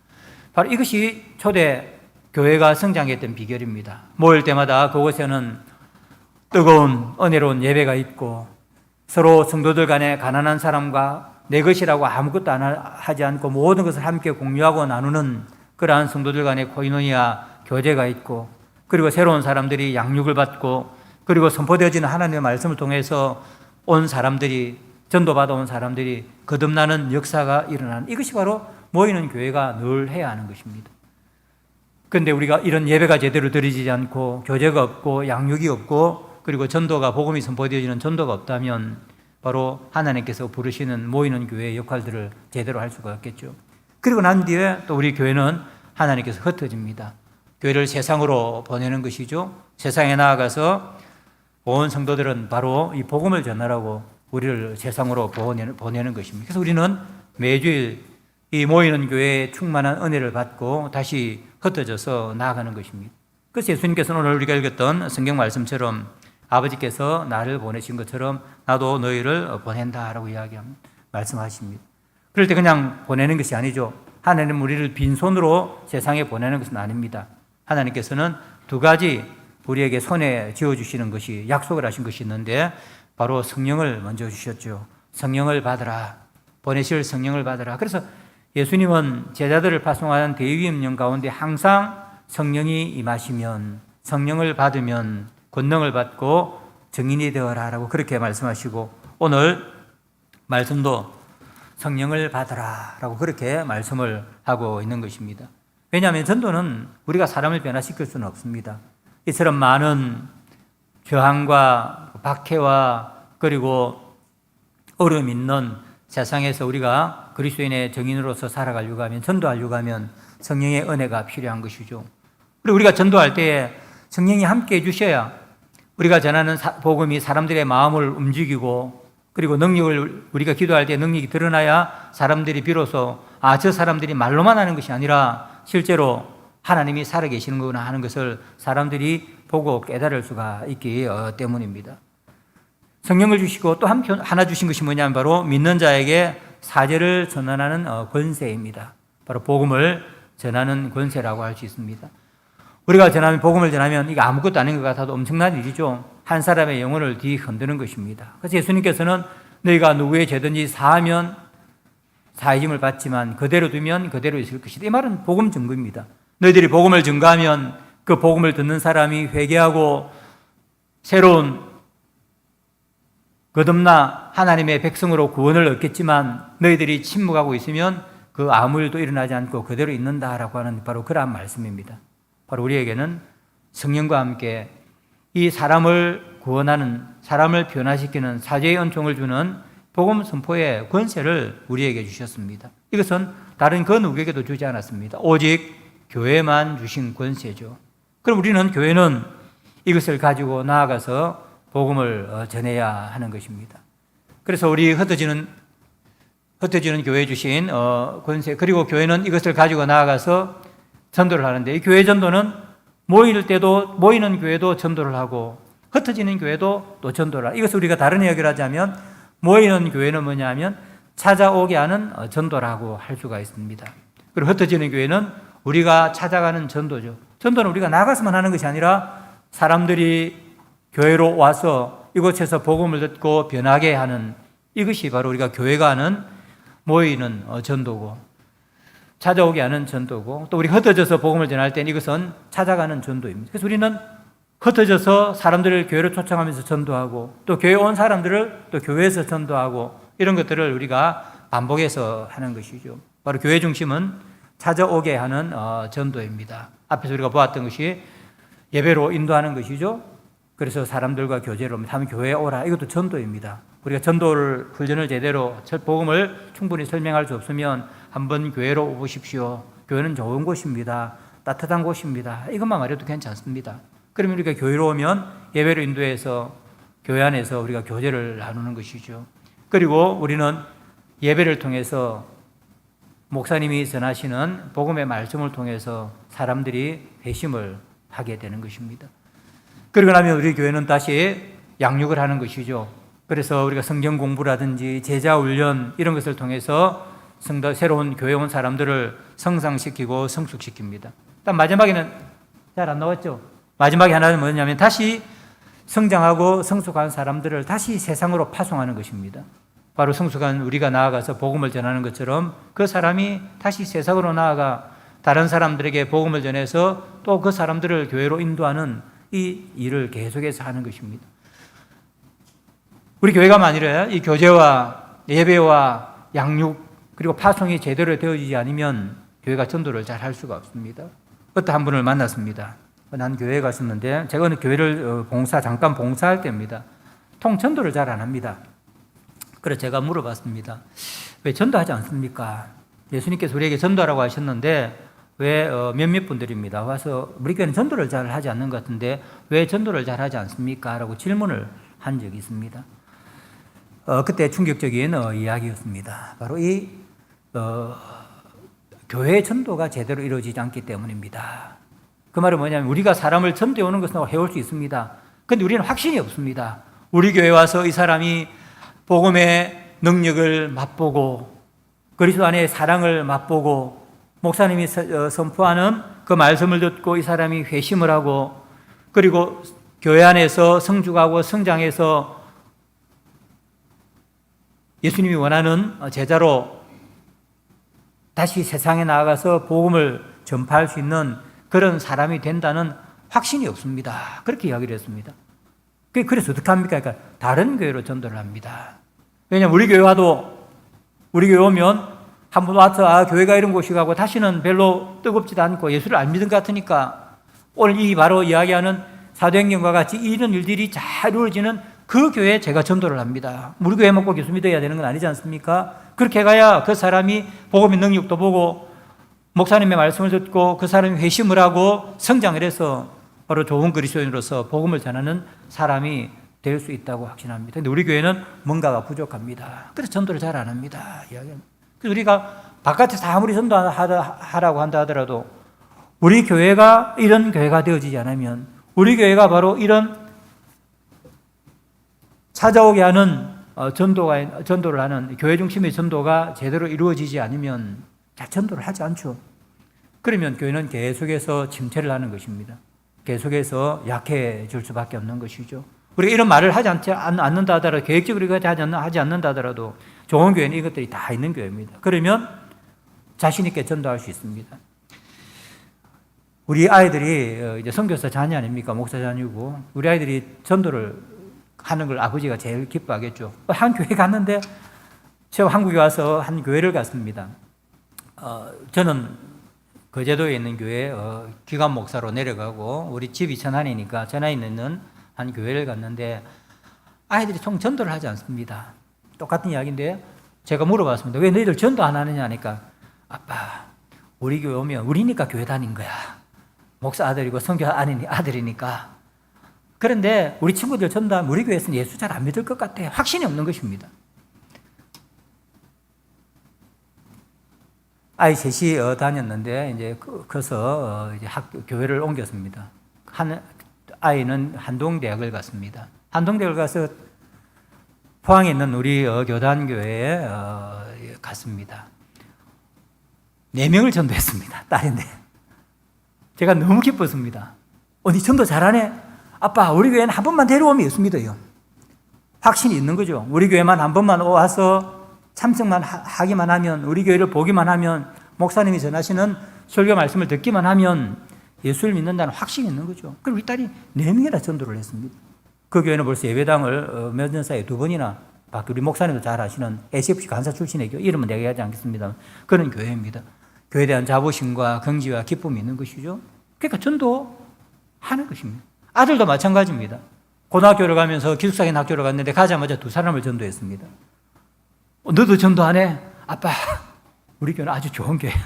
바로 이것이 초대 교회가 성장했던 비결입니다. 모일 때마다 그곳에는 뜨거운 은혜로운 예배가 있고 서로 성도들 간에 가난한 사람과 내 것이라고 아무것도 하지 않고 모든 것을 함께 공유하고 나누는 그러한 성도들 간의 코이노니아 교제가 있고 그리고 새로운 사람들이 양육을 받고 그리고 선포되어지는 하나님의 말씀을 통해서 온 사람들이 전도받아 온 사람들이 거듭나는 역사가 일어나는 이것이 바로 모이는 교회가 늘 해야 하는 것입니다. 그런데 우리가 이런 예배가 제대로 드려지지 않고 교제가 없고 양육이 없고 그리고 전도가 복음이 선포되어지는 전도가 없다면 바로 하나님께서 부르시는 모이는 교회의 역할들을 제대로 할 수가 없겠죠. 그리고 난 뒤에 또 우리 교회는 하나님께서 흩어집니다. 교회를 세상으로 보내는 것이죠. 세상에 나아가서 온 성도들은 바로 이 복음을 전하라고 우리를 세상으로 보내는 것입니다. 그래서 우리는 매주일 이 모이는 교회에 충만한 은혜를 받고 다시 흩어져서 나아가는 것입니다. 그래서 예수님께서는 오늘 우리가 읽었던 성경 말씀처럼 아버지께서 나를 보내신 것처럼 나도 너희를 보낸다라고 말씀하십니다. 그럴 때 그냥 보내는 것이 아니죠. 하나님은 우리를 빈손으로 세상에 보내는 것은 아닙니다. 하나님께서는 두 가지 우리에게 손에 쥐어주시는 것이 약속을 하신 것이 있는데 바로 성령을 먼저 주셨죠. 성령을 받으라. 보내실 성령을 받으라. 그래서 예수님은 제자들을 파송하는 대위임령 가운데 항상 성령이 임하시면 성령을 받으면 권능을 받고 증인이 되어라라고 그렇게 말씀하시고 오늘 말씀도 성령을 받으라라고 그렇게 말씀을 하고 있는 것입니다. 왜냐하면 전도는 우리가 사람을 변화시킬 수는 없습니다. 이처럼 많은 저항과 박해와 그리고 어려움 있는 세상에서 우리가 그리스도인의 증인으로서 살아가려고 하면 전도하려고 하면 성령의 은혜가 필요한 것이죠. 그리고 우리가 전도할 때에 성령이 함께 해주셔야 우리가 전하는 복음이 사람들의 마음을 움직이고 그리고 능력을 우리가 기도할 때 능력이 드러나야 사람들이 비로소 저 사람들이 말로만 하는 것이 아니라 실제로 하나님이 살아계시는 거구나 하는 것을 사람들이 보고 깨달을 수가 있기 때문입니다. 성령을 주시고 또 한편 하나 주신 것이 뭐냐면 바로 믿는 자에게 사제를 전하는 권세입니다. 바로 복음을 전하는 권세라고 할 수 있습니다. 우리가 복음을 전하면 이게 아무것도 아닌 것 같아도 엄청난 일이죠. 한 사람의 영혼을 뒤흔드는 것입니다. 그래서 예수님께서는 너희가 누구의 죄든지 사하면 사해짐을 받지만 그대로 두면 그대로 있을 것이다. 이 말은 복음 증거입니다. 너희들이 복음을 증거하면 그 복음을 듣는 사람이 회개하고 새로운 거듭나 하나님의 백성으로 구원을 얻겠지만 너희들이 침묵하고 있으면 그 아무 일도 일어나지 않고 그대로 있는다라고 하는 바로 그러한 말씀입니다. 바로 우리에게는 성령과 함께 이 사람을 구원하는, 사람을 변화시키는 사제의 은총을 주는 복음 선포의 권세를 우리에게 주셨습니다. 이것은 다른 그 누구에게도 주지 않았습니다. 오직 교회만 주신 권세죠. 그럼 우리는 교회는 이것을 가지고 나아가서 복음을 전해야 하는 것입니다. 그래서 우리 흩어지는 교회에 주신 권세, 그리고 교회는 이것을 가지고 나아가서 전도를 하는데 이 교회 전도는 모이는 교회도 전도를 하고 흩어지는 교회도 또 전도를 하고 이것을 우리가 다른 이야기를 하자면 모이는 교회는 뭐냐면 찾아오게 하는 전도라고 할 수가 있습니다. 그리고 흩어지는 교회는 우리가 찾아가는 전도죠. 전도는 우리가 나가서만 하는 것이 아니라 사람들이 교회로 와서 이곳에서 복음을 듣고 변하게 하는 이것이 바로 우리가 교회가 하는 모이는 전도고 찾아오게 하는 전도고 또 우리 흩어져서 복음을 전할 때는 이것은 찾아가는 전도입니다. 그래서 우리는 흩어져서 사람들을 교회로 초청하면서 전도하고 또 교회 온 사람들을 또 교회에서 전도하고 이런 것들을 우리가 반복해서 하는 것이죠. 바로 교회 중심은 찾아오게 하는 전도입니다. 앞에서 우리가 보았던 것이 예배로 인도하는 것이죠. 그래서 사람들과 교제로 하면 교회에 오라. 이것도 전도입니다. 우리가 전도를 훈련을 제대로 복음을 충분히 설명할 수 없으면 한번 교회로 오십시오. 교회는 좋은 곳입니다. 따뜻한 곳입니다. 이것만 말해도 괜찮습니다. 그러면 우리가 교회로 오면 예배로 인도해서 교회 안에서 우리가 교제를 나누는 것이죠. 그리고 우리는 예배를 통해서 목사님이 전하시는 복음의 말씀을 통해서 사람들이 회심을 하게 되는 것입니다. 그러고 나면 우리 교회는 다시 양육을 하는 것이죠. 그래서 우리가 성경 공부라든지 제자 훈련 이런 것을 통해서 새로운 교회 온 사람들을 성장시키고 성숙시킵니다. 일단 마지막에는 잘 안 나왔죠. 마지막에 하나는 뭐냐면 다시 성장하고 성숙한 사람들을 다시 세상으로 파송하는 것입니다. 바로 성숙한 우리가 나아가서 복음을 전하는 것처럼 그 사람이 다시 세상으로 나아가 다른 사람들에게 복음을 전해서 또 그 사람들을 교회로 인도하는 이 일을 계속해서 하는 것입니다. 우리 교회가 만일에 이 교제와 예배와 양육 그리고 파송이 제대로 되어지지 않으면 교회가 전도를 잘 할 수가 없습니다. 어떤 한 분을 만났습니다. 난 교회에 갔었는데 제가 어느 교회를 잠깐 봉사할 때입니다. 통전도를 잘 안 합니다. 그래서 제가 물어봤습니다. 왜 전도하지 않습니까? 예수님께서 우리에게 전도하라고 하셨는데 왜 몇몇 분들입니다. 와서 우리 교회는 전도를 잘 하지 않는 것 같은데 왜 전도를 잘 하지 않습니까? 라고 질문을 한 적이 있습니다. 그때 충격적인 이야기였습니다. 바로 이 교회의 전도가 제대로 이루어지지 않기 때문입니다. 그 말은 뭐냐면 우리가 사람을 전도해 오는 것은 해올 수 있습니다. 그런데 우리는 확신이 없습니다. 우리 교회에 와서 이 사람이 복음의 능력을 맛보고 그리스도 안에 사랑을 맛보고 목사님이 선포하는 그 말씀을 듣고 이 사람이 회심을 하고 그리고 교회 안에서 성숙하고 성장해서 예수님이 원하는 제자로 다시 세상에 나아가서 복음을 전파할 수 있는 그런 사람이 된다는 확신이 없습니다. 그렇게 이야기를 했습니다. 그래서 어떻게 합니까? 그러니까 다른 교회로 전도를 합니다. 왜냐하면 우리 교회 오면 한 번 와서 교회가 이런 곳이고 하고 다시는 별로 뜨겁지도 않고 예수를 안 믿은 것 같으니까 오늘 바로 이야기하는 사도행전과 같이 이런 일들이 잘 이루어지는 그 교회에 제가 전도를 합니다. 우리 교회만 꼭 예수 믿어야 되는 건 아니지 않습니까? 그렇게 가야 그 사람이 복음의 능력도 보고 목사님의 말씀을 듣고 그 사람이 회심을 하고 성장을 해서 바로 좋은 그리스도인으로서 복음을 전하는 사람이 될 수 있다고 확신합니다. 그런데 우리 교회는 뭔가가 부족합니다. 그래서 전도를 잘 안 합니다. 그래서 우리가 바깥에서 아무리 전도하라고 한다 하더라도 우리 교회가 이런 교회가 되어지지 않으면 우리 교회가 바로 이런 찾아오게 하는 전도를 하는 교회 중심의 전도가 제대로 이루어지지 않으면 전도를 하지 않죠. 그러면 교회는 계속해서 침체를 하는 것입니다. 계속해서 약해질 수밖에 없는 것이죠. 우리가 이런 말을 하지 않는다 하더라도 계획적으로 하지 않는다 하더라도 좋은 교회는 이것들이 다 있는 교회입니다. 그러면 자신 있게 전도할 수 있습니다. 우리 아이들이 이제 선교사 자녀 아닙니까? 목사 자녀고 우리 아이들이 전도를 하는 걸 아버지가 제일 기뻐하겠죠. 한 교회 갔는데 제가 한국에 와서 한 교회를 갔습니다. 저는 거제도에 있는 교회 기관 목사로 내려가고 우리 집이 천안이니까 천안에 있는 한 교회를 갔는데 아이들이 총 전도를 하지 않습니다. 똑같은 이야기인데 제가 물어봤습니다. 왜 너희들 전도 안 하느냐 하니까 아빠 우리 교회 오면 우리니까 교회 다닌 거야. 목사 아들이고 선교 아들이니까. 그런데 우리 친구들 전도하면 우리 교회에서는 예수 잘 안 믿을 것 같아. 확신이 없는 것입니다. 아이 셋이 다녔는데 이제 커서 이제 교회를 옮겼습니다. 아이는 한동대학을 갔습니다. 한동대학을 가서 포항에 있는 우리 교단교회에 갔습니다. 4명을 전도했습니다. 딸인데. 제가 너무 기뻤습니다. 니 전도 잘하네? 아빠, 우리 교회는 한 번만 데려오면 예수 믿어요. 확신이 있는 거죠. 우리 교회만 한 번만 와서 참석만 하기만 하면, 우리 교회를 보기만 하면, 목사님이 전하시는 설교 말씀을 듣기만 하면 예수를 믿는다는 확신이 있는 거죠. 그럼 우리 딸이 4명이나 전도를 했습니다. 그 교회는 벌써 예배당을 몇 년 사이에 2번이나 우리 목사님도 잘 아시는 SFC 간사 출신의 교회, 이름은 내가 하지 않겠습니다. 그런 교회입니다. 교회에 대한 자부심과 긍지와 기쁨이 있는 것이죠. 그러니까 전도하는 것입니다. 아들도 마찬가지입니다. 고등학교를 가면서 기숙사인 학교를 갔는데 가자마자 2사람을 전도했습니다. 너도 전도하네? 아빠, 우리 교회는 아주 좋은 교회야.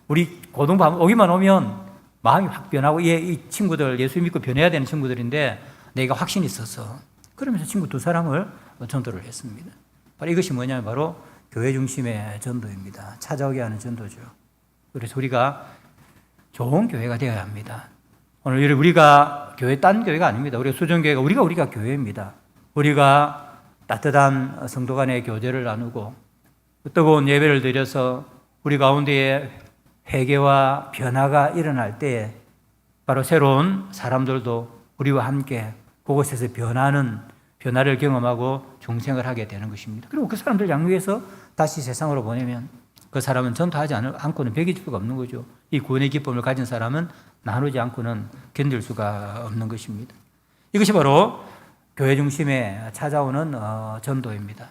우리 고등부 오기만 오면 마음이 확 변하고 이 친구들 예수 믿고 변해야 되는 친구들인데 내가 확신이 있어서 그러면서 친구 두 사람을 전도를 했습니다. 바로 이것이 뭐냐면 바로 교회 중심의 전도입니다. 찾아오게 하는 전도죠. 그래서 우리가 좋은 교회가 되어야 합니다. 오늘 우리가 교회 딴 교회가 아닙니다. 우리가 수정교회가 우리가 교회입니다. 우리가 따뜻한 성도 간의 교제를 나누고 뜨거운 예배를 드려서 우리 가운데에 회개와 변화가 일어날 때 바로 새로운 사람들도 우리와 함께 그곳에서 변화를 경험하고 중생을 하게 되는 것입니다. 그리고 그 사람들 양육해서 다시 세상으로 보내면 그 사람은 전도하지 않고는 배길 수가 없는 거죠. 이 구원의 기쁨을 가진 사람은 나누지 않고는 견딜 수가 없는 것입니다. 이것이 바로 교회 중심에 찾아오는 전도입니다.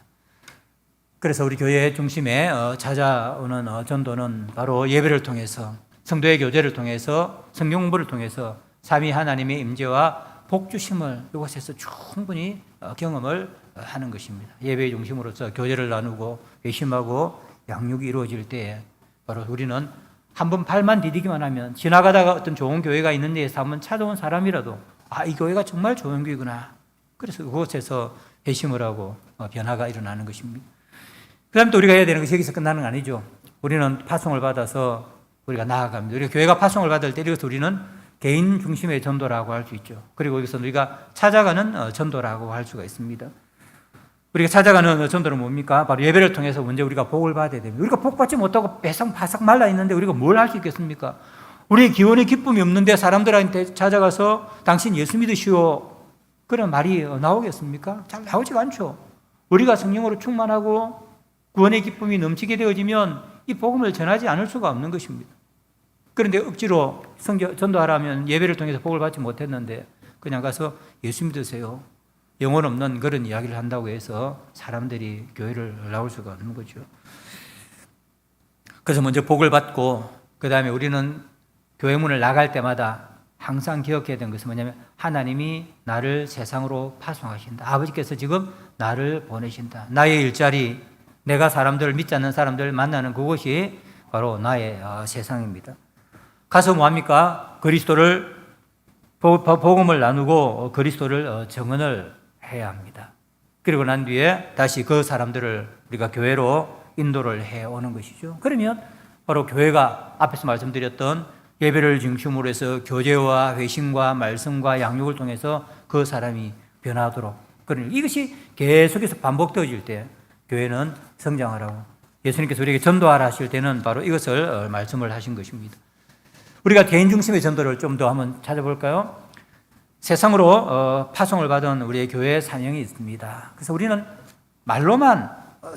그래서 우리 교회 중심에 찾아오는 전도는 바로 예배를 통해서 성도의 교제를 통해서 성경 공부를 통해서 삼위 하나님의 임재와 복주심을 이곳에서 충분히 경험을 하는 것입니다. 예배의 중심으로서 교제를 나누고 회심하고 양육이 이루어질 때 바로 우리는 한번 발만 디디기만 하면 지나가다가 어떤 좋은 교회가 있는 데에서 한번 찾아온 사람이라도 이 교회가 정말 좋은 교회구나. 그래서 그곳에서 회심을 하고 변화가 일어나는 것입니다. 그 다음에 또 우리가 해야 되는 것이 여기서 끝나는 거 아니죠. 우리는 파송을 받아서 우리가 나아갑니다. 우리가 교회가 파송을 받을 때 이것을 우리는 개인 중심의 전도라고 할 수 있죠. 그리고 여기서 우리가 찾아가는 전도라고 할 수가 있습니다. 우리가 찾아가는 전도는 뭡니까? 바로 예배를 통해서 먼저 우리가 복을 받아야 됩니다. 우리가 복 받지 못하고 바싹 말라 있는데 우리가 뭘 할 수 있겠습니까? 우리의 기원의 기쁨이 없는데 사람들한테 찾아가서 당신 예수 믿으시오. 그런 말이 나오겠습니까? 잘 나오지가 않죠. 우리가 성령으로 충만하고 구원의 기쁨이 넘치게 되어지면 이 복음을 전하지 않을 수가 없는 것입니다. 그런데 억지로 전도하라면 예배를 통해서 복을 받지 못했는데 그냥 가서 예수 믿으세요. 영혼 없는 그런 이야기를 한다고 해서 사람들이 교회를 나올 수가 없는 거죠. 그래서 먼저 복을 받고 그 다음에 우리는 교회 문을 나갈 때마다 항상 기억해야 되는 것은 뭐냐면 하나님이 나를 세상으로 파송하신다. 아버지께서 지금 나를 보내신다. 나의 일자리, 내가 사람들을 믿지 않는 사람들을 만나는 그곳이 바로 나의 세상입니다. 가서 뭐합니까? 그리스도를 복음을 나누고 그리스도를 증언을 해야 합니다. 그리고 난 뒤에 다시 그 사람들을 우리가 교회로 인도를 해오는 것이죠. 그러면 바로 교회가 앞에서 말씀드렸던 예배를 중심으로 해서 교제와 회심과 말씀과 양육을 통해서 그 사람이 변화하도록 그러니 이것이 계속해서 반복되어질 때 교회는 성장하라고 예수님께서 우리에게 전도하라 하실 때는 바로 이것을 말씀을 하신 것입니다. 우리가 개인 중심의 전도를 좀 더 한번 찾아볼까요? 세상으로 파송을 받은 우리의 교회의 사명이 있습니다. 그래서 우리는 말로만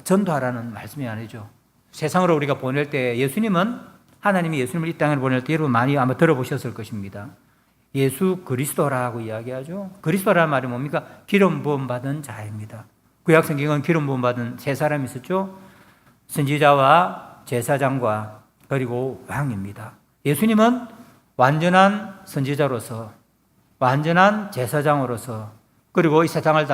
전도하라는 말씀이 아니죠. 세상으로 우리가 보낼 때 예수님은 하나님이 예수님을 이 땅에 보낼 때 여러분 많이 아마 들어보셨을 것입니다. 예수 그리스도라고 이야기하죠. 그리스도라는 말이 뭡니까? 기름 부음 받은 자입니다. 구약 성경은 기름 부음 받은 세 사람이 있었죠. 선지자와 제사장과 그리고 왕입니다. 예수님은 완전한 선지자로서 완전한 제사장으로서 그리고 이 세상을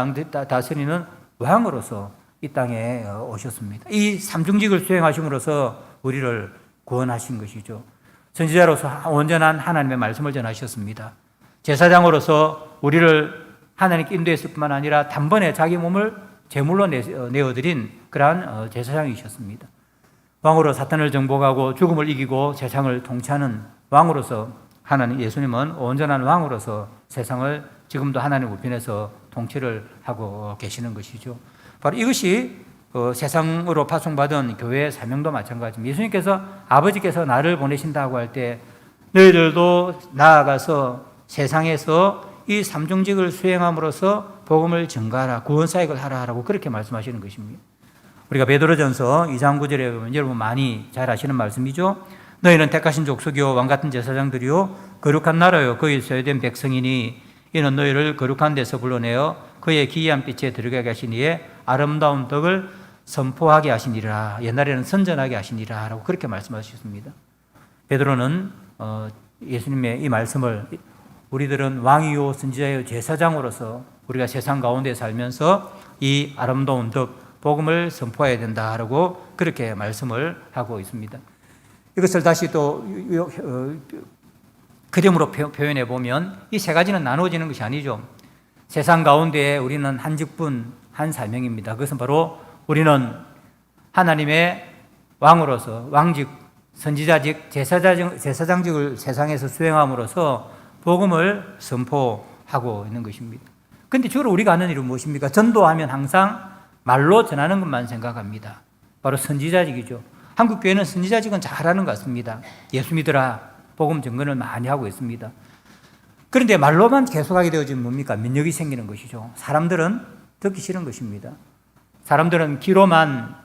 다스리는 왕으로서 이 땅에 오셨습니다. 이 삼중직을 수행하심으로써 우리를 구원하신 것이죠. 선지자로서 온전한 하나님의 말씀을 전하셨습니다. 제사장으로서 우리를 하나님께 인도했을 뿐만 아니라 단번에 자기 몸을 제물로 내어드린 그러한 제사장이셨습니다. 왕으로 사탄을 정복하고 죽음을 이기고 세상을 통치하는 왕으로서 하나님 예수님은 온전한 왕으로서 세상을 지금도 하나님 우편에서 통치를 하고 계시는 것이죠. 바로 이것이 세상으로 파송받은 교회의 사명도 마찬가지입니다. 예수님께서 아버지께서 나를 보내신다고 할 때 너희들도 나아가서 세상에서 이 삼중직을 수행함으로써 복음을 전가하라, 구원사역을 하라라고 그렇게 말씀하시는 것입니다. 우리가 베드로전서 2장 9절에 보면 여러분 많이 잘 아시는 말씀이죠. 너희는 택하신 족속이요 왕같은 제사장들이요 거룩한 나라요 그의 소유된 백성이니 이는 너희를 거룩한 데서 불러내어 그의 기이한 빛에 들어가게 하시니에 아름다운 덕을 선포하게 하시니라. 옛날에는 선전하게 하시니라 라고 그렇게 말씀하셨습니다. 베드로는 예수님의 이 말씀을 우리들은 왕이요 선지자요 제사장으로서 우리가 세상 가운데 살면서 이 아름다운 덕 복음을 선포해야 된다라고 그렇게 말씀을 하고 있습니다. 이것을 다시 또 그림으로 표현해 보면 이 세 가지는 나누어지는 것이 아니죠. 세상 가운데 우리는 한 직분, 한 사명입니다. 그것은 바로 우리는 하나님의 왕으로서 왕직, 선지자직, 제사장직을 세상에서 수행함으로써 복음을 선포하고 있는 것입니다. 그런데 주로 우리가 하는 일은 무엇입니까? 전도하면 항상 말로 전하는 것만 생각합니다. 바로 선지자직이죠. 한국교회는 선지자직은 잘하는 것 같습니다. 예수 믿으라, 복음 증거를 많이 하고 있습니다. 그런데 말로만 계속하게 되어지면 뭡니까? 면역이 생기는 것이죠. 사람들은 듣기 싫은 것입니다. 사람들은 귀로만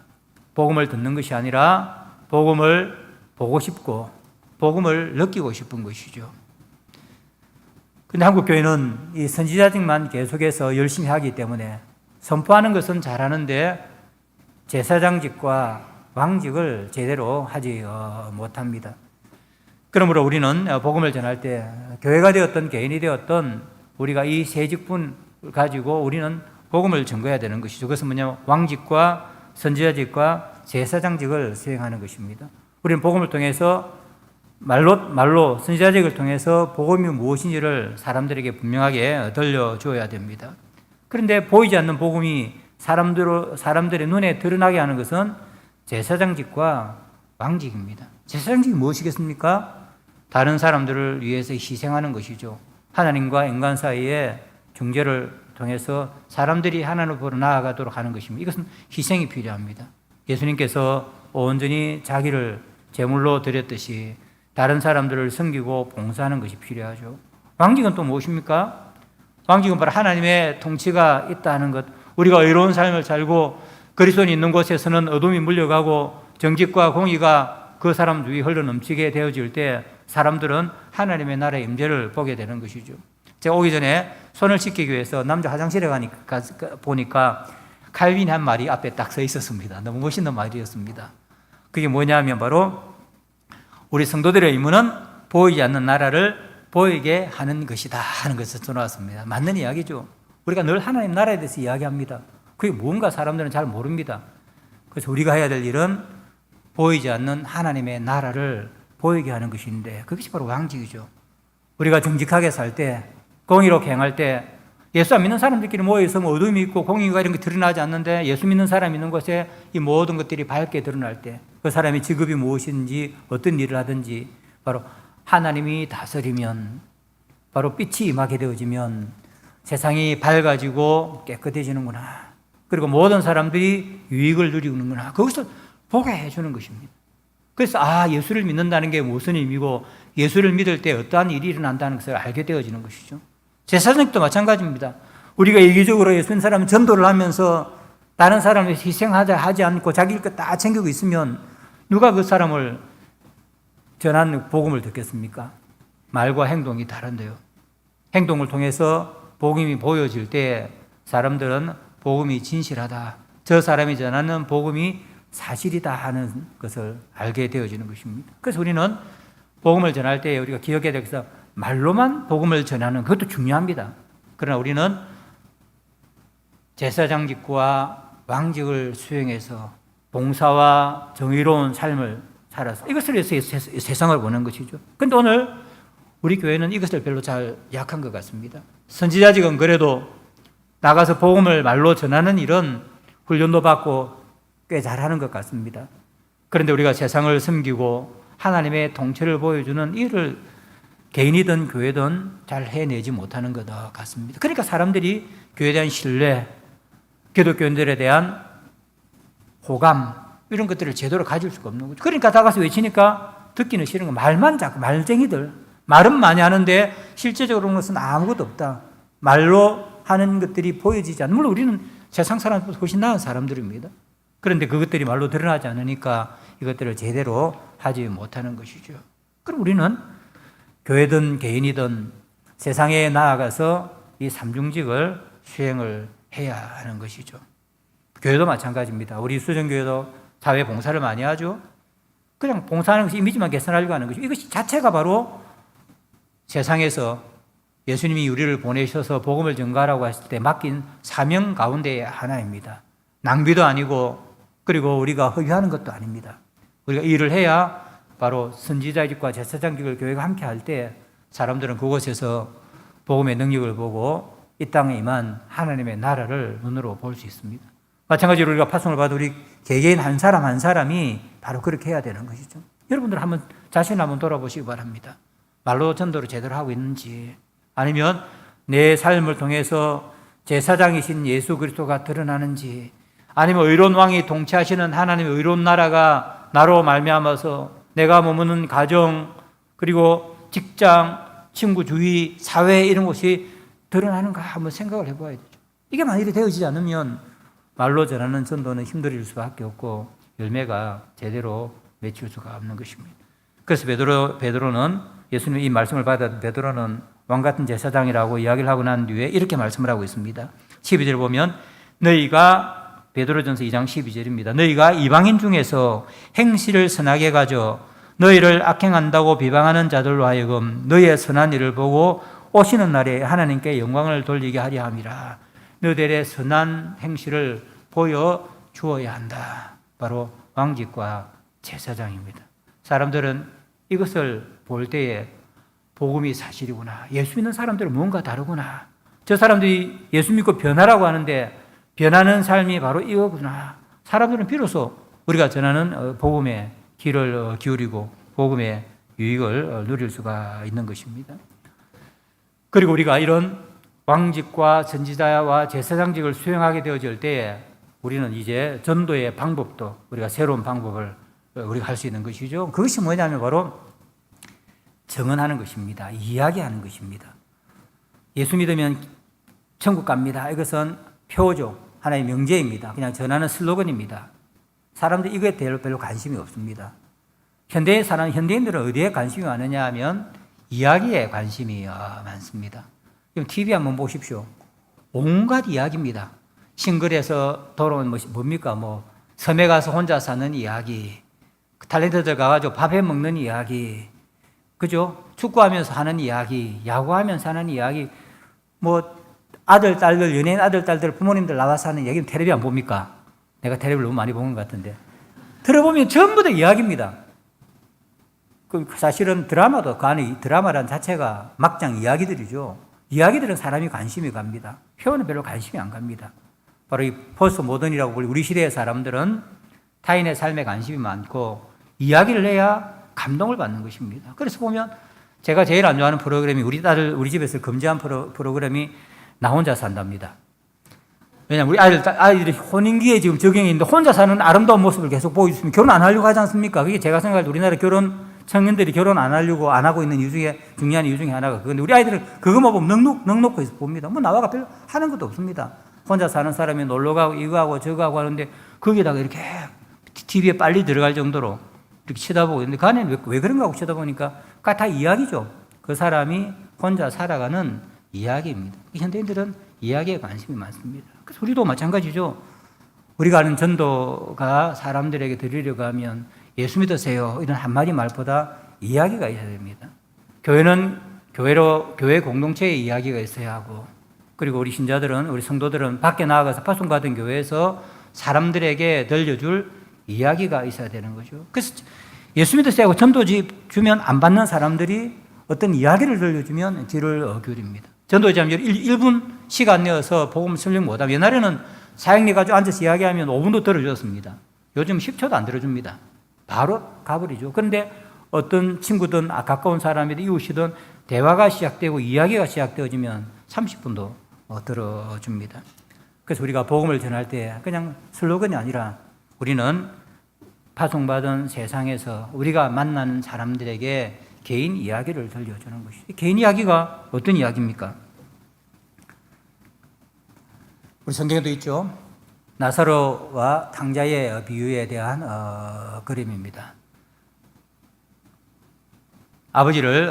복음을 듣는 것이 아니라 복음을 보고 싶고 복음을 느끼고 싶은 것이죠. 그런데 한국교회는 이 선지자직만 계속해서 열심히 하기 때문에 선포하는 것은 잘하는데 제사장직과 왕직을 제대로 하지 못합니다. 그러므로 우리는 복음을 전할 때 교회가 되었던 개인이 되었던 우리가 이 세 직분을 가지고 우리는 복음을 전거해야 되는 것이죠. 그것은 뭐냐면 왕직과 선지자직과 제사장직을 수행하는 것입니다. 우리는 복음을 통해서 말로 선지자직을 통해서 복음이 무엇인지를 사람들에게 분명하게 들려주어야 됩니다. 그런데 보이지 않는 복음이 사람들의 눈에 드러나게 하는 것은 제사장직과 왕직입니다. 제사장직이 무엇이겠습니까? 다른 사람들을 위해서 희생하는 것이죠. 하나님과 인간 사이에 중재를 통해서 사람들이 하나님으로 나아가도록 하는 것입니다. 이것은 희생이 필요합니다. 예수님께서 온전히 자기를 제물로 드렸듯이 다른 사람들을 섬기고 봉사하는 것이 필요하죠. 왕직은 또 무엇입니까? 왕직은 바로 하나님의 통치가 있다는 것. 우리가 의로운 삶을 살고 그리스도인이 있는 곳에서는 어둠이 물려가고 정직과 공의가 그 사람 주위에 흘러넘치게 되어질 때 사람들은 하나님의 나라의 임재를 보게 되는 것이죠. 제가 오기 전에 손을 씻기기 위해서 남자 화장실에 보니까 칼빈이 한 말이 앞에 딱 서 있었습니다. 너무 멋있는 말이었습니다. 그게 뭐냐면 바로 우리 성도들의 임무는 보이지 않는 나라를 보이게 하는 것이다 하는 것을 써놨습니다. 맞는 이야기죠. 우리가 늘 하나님 나라에 대해서 이야기합니다. 그게 뭔가 사람들은 잘 모릅니다. 그래서 우리가 해야 될 일은 보이지 않는 하나님의 나라를 보이게 하는 것인데 그것이 바로 왕직이죠. 우리가 정직하게 살 때, 공의롭게 행할 때 예수 안 믿는 사람들끼리 모여서 어둠이 있고 공의가 이런 게 드러나지 않는데 예수 믿는 사람이 있는 곳에 이 모든 것들이 밝게 드러날 때 그 사람의 직업이 무엇인지 어떤 일을 하든지 바로 하나님이 다스리면 바로 빛이 임하게 되어지면 세상이 밝아지고 깨끗해지는구나. 그리고 모든 사람들이 유익을 누리는구나. 그것을 보게 해주는 것입니다. 그래서 예수를 믿는다는 게 무슨 의미고 예수를 믿을 때 어떠한 일이 일어난다는 것을 알게 되어지는 것이죠. 제사장도 마찬가지입니다. 우리가 이기적으로 예수 믿는 사람은 전도를 하면서 다른 사람을 희생하지 않고 자기 것 다 챙기고 있으면 누가 그 사람을 전하는 복음을 듣겠습니까? 말과 행동이 다른데요. 행동을 통해서 복음이 보여질 때 사람들은 복음이 진실하다, 저 사람이 전하는 복음이 사실이다 하는 것을 알게 되어지는 것입니다. 그래서 우리는 복음을 전할 때 우리가 기억해야 되겠어. 말로만 복음을 전하는 그것도 중요합니다. 그러나 우리는 제사장직과 왕직을 수행해서 봉사와 정의로운 삶을 살아서 이것을 위해서 세상을 보는 것이죠. 그런데 오늘 우리 교회는 이것을 별로 잘 약한 것 같습니다. 선지자직은 그래도 나가서 복음을 말로 전하는 일은 훈련도 받고 꽤 잘하는 것 같습니다. 그런데 우리가 세상을 섬기고 하나님의 통치를 보여주는 일을 개인이든 교회든 잘 해내지 못하는 것 같습니다. 그러니까 사람들이 교회에 대한 신뢰, 기독교인들에 대한 호감 이런 것들을 제대로 가질 수가 없는 거죠. 그러니까 다가서 외치니까 듣기는 싫은 거. 말만 자꾸 말쟁이들. 말은 많이 하는데 실제적으로는 것은 아무것도 없다. 말로 하는 것들이 보여지지 않는. 물론 우리는 세상 사람보다 훨씬 나은 사람들입니다. 그런데 그것들이 말로 드러나지 않으니까 이것들을 제대로 하지 못하는 것이죠. 그럼 우리는 교회든 개인이든 세상에 나아가서 이 삼중직을 수행을 해야 하는 것이죠. 교회도 마찬가지입니다. 우리 수정교회도 사회 봉사를 많이 하죠. 그냥 봉사하는 것이 이미지만 개선하려고 하는 것이죠. 이것이 자체가 바로 세상에서 예수님이 우리를 보내셔서 복음을 전가하라고 했을 때 맡긴 사명 가운데의 하나입니다. 낭비도 아니고 그리고 우리가 허위하는 것도 아닙니다. 우리가 일을 해야 바로 선지자직과 제사장직을 교회가 함께 할 때 사람들은 그곳에서 복음의 능력을 보고 이 땅에 임한 하나님의 나라를 눈으로 볼 수 있습니다. 마찬가지로 우리가 파송을 받아 우리 개개인 한 사람 한 사람이 바로 그렇게 해야 되는 것이죠. 여러분들 한번 자신을 한번 돌아보시기 바랍니다. 말로 전도를 제대로 하고 있는지, 아니면 내 삶을 통해서 제사장이신 예수 그리스도가 드러나는지, 아니면 의로운 왕이 통치하시는 하나님의 의로운 나라가 나로 말미암아서 내가 머무는 가정, 그리고 직장, 친구 주위, 사회 이런 것이 드러나는가 한번 생각을 해봐야 되죠. 이게 만일이 되어지지 않으면 말로 전하는 전도는 힘들일 수밖에 없고 열매가 제대로 맺힐 수가 없는 것입니다. 그래서 베드로는 예수님 이 말씀을 받은 베드로는 왕 같은 제사장이라고 이야기를 하고 난 뒤에 이렇게 말씀을 하고 있습니다. 12절 보면 너희가 베드로전서 2장 12절입니다. 너희가 이방인 중에서 행실을 선하게 가져 너희를 악행한다고 비방하는 자들로 하여금 너희의 선한 일을 보고 오시는 날에 하나님께 영광을 돌리게 하려 함이라. 너희들의 선한 행실을 보여주어야 한다. 바로 왕직과 제사장입니다. 사람들은 이것을 볼 때에 복음이 사실이구나. 예수 믿는 사람들은 뭔가 다르구나. 저 사람들이 예수 믿고 변하라고 하는데 변하는 삶이 바로 이거구나. 사람들은 비로소 우리가 전하는 복음의 귀를 기울이고 복음의 유익을 누릴 수가 있는 것입니다. 그리고 우리가 이런 왕직과 선지자와 제사장직을 수행하게 되어질 때에 우리는 이제 전도의 방법도 우리가 새로운 방법을 우리가 할 수 있는 것이죠. 그것이 뭐냐면 바로 증언하는 것입니다. 이야기하는 것입니다. 예수 믿으면 천국 갑니다. 이것은 표죠. 하나의 명제입니다. 그냥 전하는 슬로건입니다. 사람들이 이거에 별로 관심이 없습니다. 현대인들은 어디에 관심이 많으냐 하면 이야기에 관심이 많습니다. 그럼 TV 한번 보십시오. 온갖 이야기입니다. 싱글에서 돌아온 뭡니까? 섬에 가서 혼자 사는 이야기, 탤런트들 가가지고 밥해 먹는 이야기, 그죠? 축구하면서 하는 이야기, 야구하면서 하는 이야기, 아들, 딸들, 연예인 아들, 딸들, 부모님들 나와서 하는 얘기는 텔레비 안 봅니까? 내가 텔레비를 너무 많이 보는 것 같은데. 들어보면 전부 다 이야기입니다. 사실은 드라마도 그 안에 드라마란 자체가 막장 이야기들이죠. 이야기들은 사람이 관심이 갑니다. 표현은 별로 관심이 안 갑니다. 바로 이 포스트 모던이라고 불리는 우리 시대의 사람들은 타인의 삶에 관심이 많고 이야기를 해야 감동을 받는 것입니다. 그래서 보면 제가 제일 안 좋아하는 프로그램이 우리 집에서 금지한 프로그램이 나 혼자 산답니다. 왜냐하면 우리 아이들이 혼인기에 지금 적용이 있는데 혼자 사는 아름다운 모습을 계속 보여주시면 결혼 안 하려고 하지 않습니까? 그게 제가 생각할 때 우리나라 청년들이 결혼 안 하려고 안 하고 있는 이유 중에 중요한 이유 중에 하나가 그건데 우리 아이들은 그거만 보면 넉넉히 봅니다. 나와가 별로 하는 것도 없습니다. 혼자 사는 사람이 놀러 가고 이거 하고 저거 하고 하는데 거기다가 이렇게 TV에 빨리 들어갈 정도로 이렇게 쳐다보고 있는데 그 안에는 왜 그런가 하고 쳐다보니까 다 이야기죠. 그 사람이 혼자 살아가는 이야기입니다. 현대인들은 이야기에 관심이 많습니다. 그래서 우리도 마찬가지죠. 우리가 하는 전도가 사람들에게 드리려고 하면 예수 믿으세요 이런 한마디 말보다 이야기가 있어야 됩니다. 교회는 교회 공동체의 이야기가 있어야 하고, 그리고 우리 신자들은, 우리 성도들은 밖에 나아가서 파송받은 교회에서 사람들에게 들려줄 이야기가 있어야 되는 거죠. 그래서 예수 믿으세요 하고 전도지 주면 안 받는 사람들이 어떤 이야기를 들려주면 귀를 기울입니다. 전도자면 1분 시간 내어서 복음 설명 못하면 옛날에는 사역리 가지고 앉아서 이야기하면 5분도 들어줬습니다. 요즘 10초도 안 들어줍니다. 바로 가버리죠. 그런데 어떤 친구든 가까운 사람이든 이웃이든 대화가 시작되고 이야기가 시작되어지면 30분도 들어줍니다. 그래서 우리가 복음을 전할 때 그냥 슬로건이 아니라 우리는 파송받은 세상에서 우리가 만나는 사람들에게 개인 이야기를 들려주는 것이죠. 개인 이야기가 어떤 이야기입니까? 우리 성경에도 있죠. 나사로와 탕자의 비유에 대한 그림입니다. 아버지를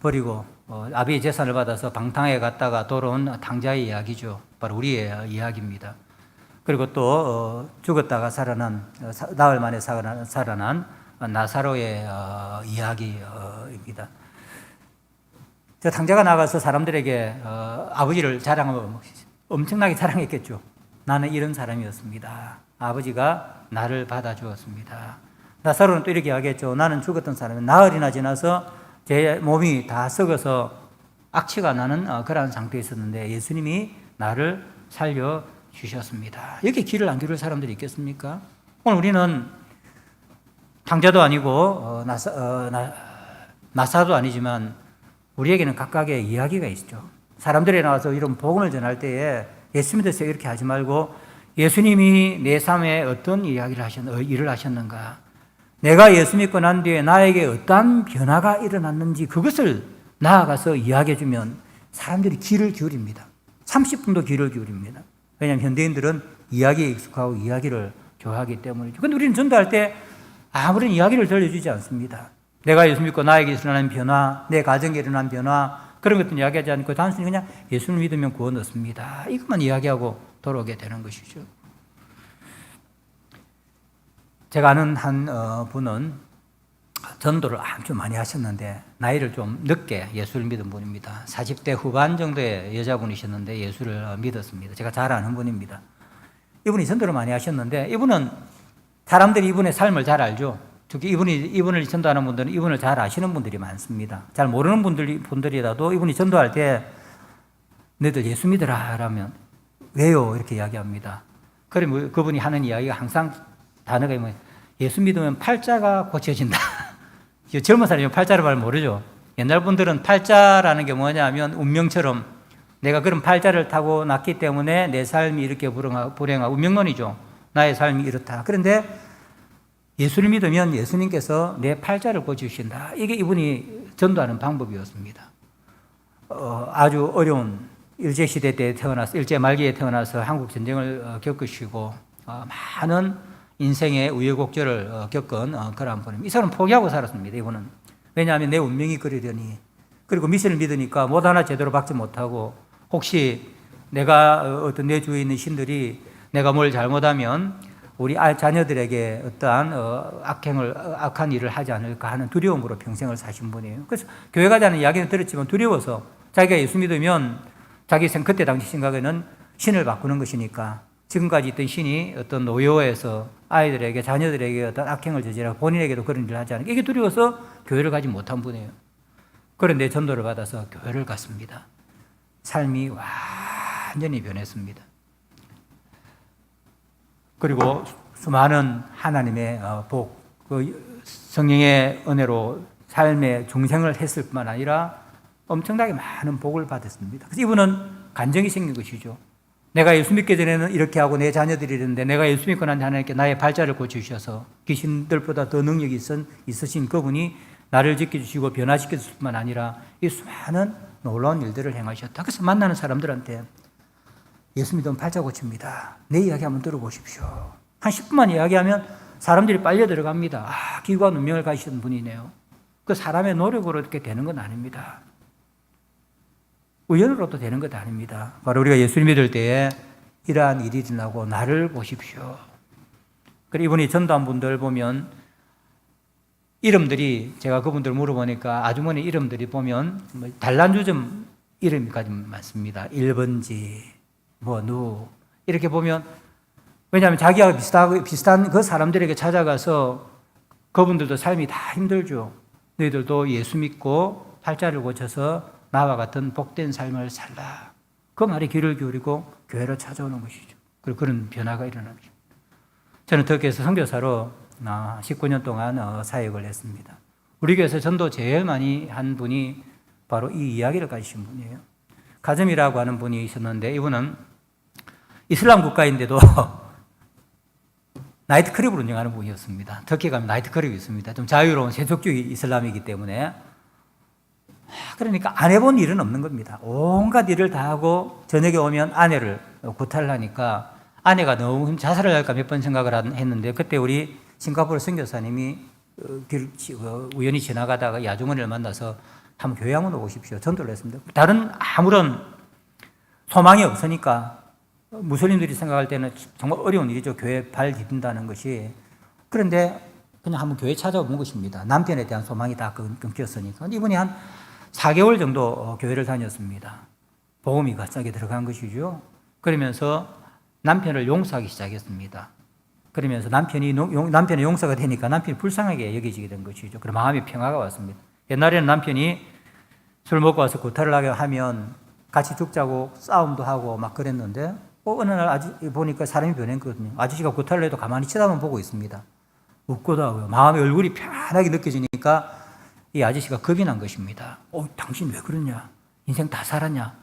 버리고 아버지의 재산을 받아서 방탕에 갔다가 돌아온 탕자의 이야기죠. 바로 우리의 이야기입니다. 그리고 또 죽었다가 살아난, 나흘 만에 살아난 나사로의 이야기입니다. 저 탕자가 나가서 사람들에게 아버지를 자랑하면 엄청나게 자랑했겠죠. 나는 이런 사람이었습니다. 아버지가 나를 받아주었습니다. 나사로는 또 이렇게 이야기했죠. 나는 죽었던 사람이 나흘이나 지나서 제 몸이 다 썩어서 악취가 나는 그런 상태에 있었는데 예수님이 나를 살려주셨습니다. 이렇게 길을 안 기를 사람들이 있겠습니까? 오늘 우리는 탕자도 아니고 나사도 아니지만 우리에게는 각각의 이야기가 있죠. 사람들이 나와서 이런 복음을 전할 때에 예수 믿으세요 이렇게 하지 말고 예수님이 내 삶에 어떤 일을 하셨는가, 내가 예수 믿고 난 뒤에 나에게 어떠한 변화가 일어났는지 그것을 나아가서 이야기해 주면 사람들이 귀를 기울입니다. 30분도 귀를 기울입니다. 왜냐하면 현대인들은 이야기에 익숙하고 이야기를 좋아하기 때문이죠. 그런데 우리는 전도할 때 아무런 이야기를 들려주지 않습니다. 내가 예수 믿고 나에게 일어난 변화, 내 가정에 일어난 변화, 그런 것들은 이야기하지 않고 단순히 그냥 예수를 믿으면 구원 얻습니다. 이것만 이야기하고 돌아오게 되는 것이죠. 제가 아는 한 분은 전도를 아주 많이 하셨는데 나이를 좀 늦게 예수를 믿은 분입니다. 40대 후반 정도의 여자분이셨는데 예수를 믿었습니다. 제가 잘 아는 분입니다. 이분이 전도를 많이 하셨는데 이분은 사람들이 이분의 삶을 잘 알죠. 특히 이분을 전도하는 분들은 이분을 잘 아시는 분들이 많습니다. 잘 모르는 분들이라도 이분이 전도할 때 너희들 예수 믿으라 라면 왜요? 이렇게 이야기합니다. 그러면 그분이 하는 이야기가 항상 단어가 뭐예요? 예수 믿으면 팔자가 고쳐진다. 젊은 사람이 팔자를 잘 모르죠. 옛날 분들은 팔자라는 게 뭐냐면 운명처럼 내가 그런 팔자를 타고 났기 때문에 내 삶이 이렇게 불행하고 운명론이죠. 나의 삶이 이렇다. 그런데 예수를 믿으면 예수님께서 내 팔자를 고쳐주신다. 이게 이분이 전도하는 방법이었습니다. 아주 어려운 일제시대 때 태어나서 일제 말기에 태어나서 한국 전쟁을 겪으시고 많은 인생의 우여곡절을 겪은 그런 분입니다. 이 사람은 포기하고 살았습니다. 이분은 왜냐하면 내 운명이 그러려니, 그리고 미션을 믿으니까 못 하나 제대로 받지 못하고 혹시 내가 어떤 내 주위에 있는 신들이 내가 뭘 잘못하면 우리 자녀들에게 어떠한 악한 일을 하지 않을까 하는 두려움으로 평생을 사신 분이에요. 그래서 교회 가자는 이야기는 들었지만 두려워서 자기가 예수 믿으면 자기 그때 당시 생각에는 신을 바꾸는 것이니까 지금까지 있던 신이 어떤 노예에서 아이들에게 자녀들에게 어떤 악행을 저지르고 본인에게도 그런 일을 하지 않을까, 이게 두려워서 교회를 가지 못한 분이에요. 그런데 전도를 받아서 교회를 갔습니다. 삶이 완전히 변했습니다. 그리고 수많은 하나님의 복, 그 성령의 은혜로 삶의 중생을 했을 뿐만 아니라 엄청나게 많은 복을 받았습니다. 그래서 이분은 간증이 생긴 것이죠. 내가 예수 믿기 전에는 이렇게 하고 내 자녀들이 이랬는데 내가 예수 믿고 난 하나님께 나의 발자를 고쳐주셔서 귀신들보다 더 능력이 있으신 그분이 나를 지켜주시고 변화시켜줄 뿐만 아니라 이 수많은 놀라운 일들을 행하셨다. 그래서 만나는 사람들한테 예수 믿으면 발자 고칩니다. 내 이야기 한번 들어보십시오. 한 10분만 이야기하면 사람들이 빨려 들어갑니다. 귀과 눈명을 가지신 분이네요. 그 사람의 노력으로 이렇게 되는 건 아닙니다. 우연으로도 되는 것 아닙니다. 바로 우리가 예수를 믿을 때에 이러한 일이 일어나고 나를 보십시오. 그리고 이분이 전도한 분들 보면 이름들이 제가 그분들 물어보니까 아주머니 이름들이 보면 달란주점 이름까지 많습니다. 1번지 누 이렇게 보면 왜냐하면 자기와 비슷한 그 사람들에게 찾아가서 그분들도 삶이 다 힘들죠. 너희들도 예수 믿고 팔자를 고쳐서 나와 같은 복된 삶을 살라. 그 말에 귀를 기울이고 교회로 찾아오는 것이죠. 그리고 그런 변화가 일어나는 것입니다. 저는 터키에서 선교사로 19년 동안 사역을 했습니다. 우리 교회에서 전도 제일 많이 한 분이 바로 이 이야기를 가지신 분이에요. 가점이라고 하는 분이 있었는데 이분은 이슬람 국가인데도 나이트클럽을 운영하는 분이었습니다. 터키 가면 나이트클럽이 있습니다. 좀 자유로운 세속주의 이슬람이기 때문에 그러니까 안 해본 일은 없는 겁니다. 온갖 일을 다 하고 저녁에 오면 아내를 구타를 하니까 아내가 너무 자살을 할까 몇 번 생각을 했는데 그때 우리 싱가포르 선교사님이 우연히 지나가다가 이 아주머니를 만나서 한번 교회 한번 오십시오. 전도를 했습니다. 다른 아무런 소망이 없으니까 무슬림들이 생각할 때는 정말 어려운 일이죠. 교회에 발 디딘다는 것이. 그런데 그냥 한번 교회 찾아본 것입니다. 남편에 대한 소망이 다 끊겼으니까. 이분이 한 4개월 정도 교회를 다녔습니다. 복음이 갑자기 들어간 것이죠. 그러면서 남편을 용서하기 시작했습니다. 그러면서 남편의 용서가 되니까 남편이 불쌍하게 여겨지게 된 것이죠. 그럼 마음의 평화가 왔습니다. 옛날에는 남편이 술 먹고 와서 구타를 하게 하면 같이 죽자고 싸움도 하고 막 그랬는데 어느 날 보니까 사람이 변했거든요. 아저씨가 구타를 해도 가만히 쳐다만 보고 있습니다. 웃고도 하고요. 마음의 얼굴이 편하게 느껴지니까 이 아저씨가 겁이 난 것입니다. 당신 왜 그러냐? 인생 다 살았냐?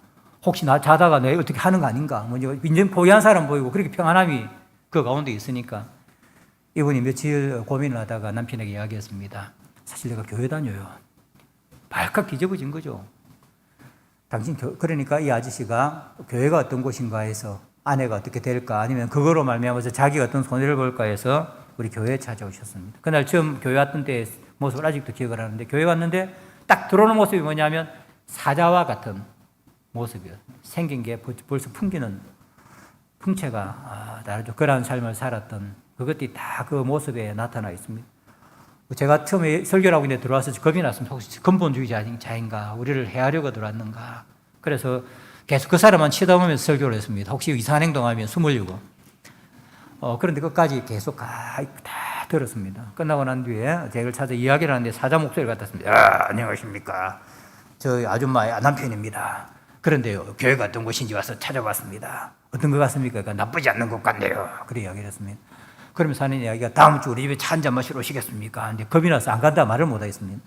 혹시 나 자다가 내 어떻게 하는 거 아닌가? 인생 포기한 사람 보이고 그렇게 평안함이 그 가운데 있으니까 이분이 며칠 고민을 하다가 남편에게 이야기했습니다. 사실 내가 교회 다녀요. 발칵 뒤집어진 거죠. 그러니까 이 아저씨가 교회가 어떤 곳인가 해서 아내가 어떻게 될까 아니면 그거로 말미암아서 자기가 어떤 손해를 볼까 해서 우리 교회에 찾아오셨습니다. 그날 처음 교회 왔던 때의 모습을 아직도 기억을 하는데 교회 왔는데 딱 들어오는 모습이 뭐냐면 사자와 같은 모습이었어요. 생긴 게 벌써 풍기는 풍채가 다르죠. 그러한 삶을 살았던 그것들이 다 그 모습에 나타나 있습니다. 제가 처음에 설교를 하고 있는데 들어와서 겁이 났습니다. 혹시 근본주의자인가? 우리를 해하려고 들어왔는가? 그래서 계속 그 사람만 치다보면서 설교를 했습니다. 혹시 이상한 행동하면 숨으려고. 그런데 끝까지 계속 다 들었습니다. 끝나고 난 뒤에 제가 찾아 이야기를 하는데 사자 목소리가 같았습니다. 야, 안녕하십니까. 저 아줌마의 남편입니다. 그런데요, 교회가 어떤 곳인지 와서 찾아봤습니다. 어떤 것 같습니까? 그러니까 나쁘지 않는 것 같네요. 그래 이야기를 했습니다. 그러면서 하는 이야기가 다음 주 우리 집에 차 한잔 마시러 오시겠습니까? 근데 겁이 나서 안 간다 말을 못 하겠습니다.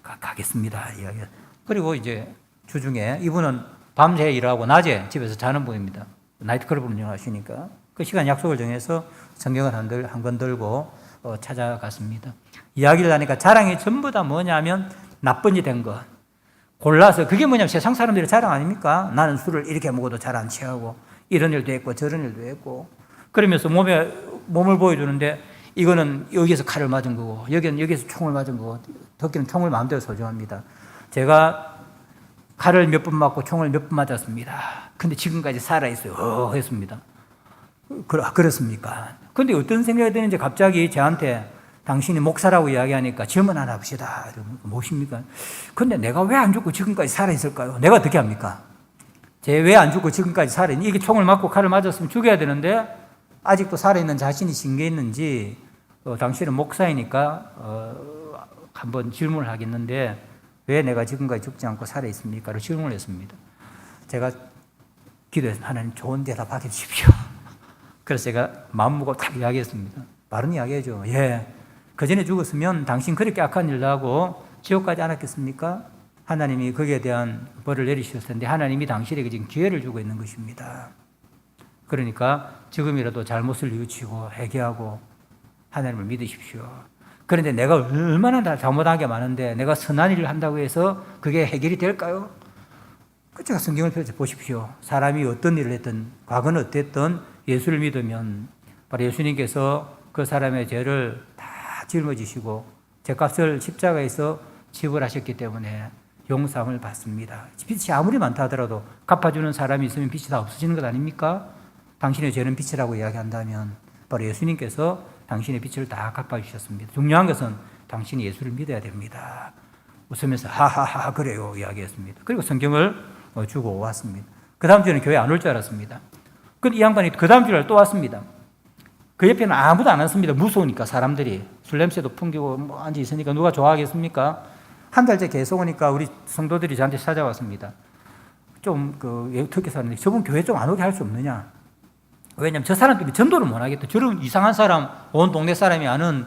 가겠습니다. 이야기. 그리고 이제 주중에 이분은 밤새 일하고 낮에 집에서 자는 분입니다. 나이트클럽을 운영하시니까 그 시간 약속을 정해서 성경을 한 권 들고 찾아갔습니다. 이야기를 하니까 자랑이 전부 다 뭐냐면 나쁜 일 된 것. 골라서 그게 뭐냐면 세상 사람들의 자랑 아닙니까? 나는 술을 이렇게 먹어도 잘 안 취하고 이런 일도 했고 저런 일도 했고 그러면서 몸을 보여주는데 이거는 여기에서 칼을 맞은 거고 여기는 여기에서 총을 맞은 거고 덕기는 총을 마음대로 소지합니다. 제가 칼을 몇 번 맞고 총을 몇 번 맞았습니다. 근데 지금까지 살아있어요. 했습니다. 그렇습니까? 근데 어떤 생각이 드는지 갑자기 저한테 당신이 목사라고 이야기하니까 질문 하나 합시다. 무엇입니까? 근데 내가 왜 안 죽고 지금까지 살아있을까요? 내가 어떻게 합니까? 제 왜 안 죽고 지금까지 살아있니? 이게 총을 맞고 칼을 맞았으면 죽여야 되는데 아직도 살아있는 자신이 신기했는지 당신은 목사이니까 한번 질문을 하겠는데 왜 내가 지금까지 죽지 않고 살아있습니까? 라고 질문을 했습니다. 제가 기도해서 하나님 좋은 대답하게 해주십시오. 그래서 제가 마음 먹고 딱 이야기했습니다. 바른 이야기해줘. 예. 그 전에 죽었으면 당신 그렇게 악한 일도 하고 지옥 가지 않았겠습니까? 하나님이 거기에 대한 벌을 내리셨을 텐데 하나님이 당신에게 지금 기회를 주고 있는 것입니다. 그러니까 지금이라도 잘못을 뉘우치고 회개하고 하나님을 믿으십시오. 그런데 내가 얼마나 다 잘못한 게 많은데 내가 선한 일을 한다고 해서 그게 해결이 될까요? 제가 성경을 펼쳐 보십시오. 사람이 어떤 일을 했든 과거는 어땠든 예수를 믿으면 바로 예수님께서 그 사람의 죄를 다 짊어지시고 죄값을 십자가에서 지불하셨기 때문에 용서함을 받습니다. 빛이 아무리 많다 하더라도 갚아주는 사람이 있으면 빛이 다 없어지는 것 아닙니까? 당신의 죄는 빛이라고 이야기한다면 바로 예수님께서 당신의 빛을 다 갚아주셨습니다. 중요한 것은 당신이 예수를 믿어야 됩니다. 웃으면서 하하하 그래요 이야기했습니다. 그리고 성경을 주고 왔습니다. 그 다음 주에는 교회 안 올 줄 알았습니다. 그런데 이 양반이 그 다음 주에 또 왔습니다. 그 옆에는 아무도 안 왔습니다. 무서우니까 사람들이 술 냄새도 풍기고 앉아 있으니까 누가 좋아하겠습니까? 한 달째 계속 오니까 우리 성도들이 저한테 찾아왔습니다. 좀 특히 사람들이 저분 교회 좀 안 오게 할 수 없느냐? 왜냐하면 저 사람들이 전도를 못 하겠다. 저런 이상한 사람, 온 동네 사람이 아는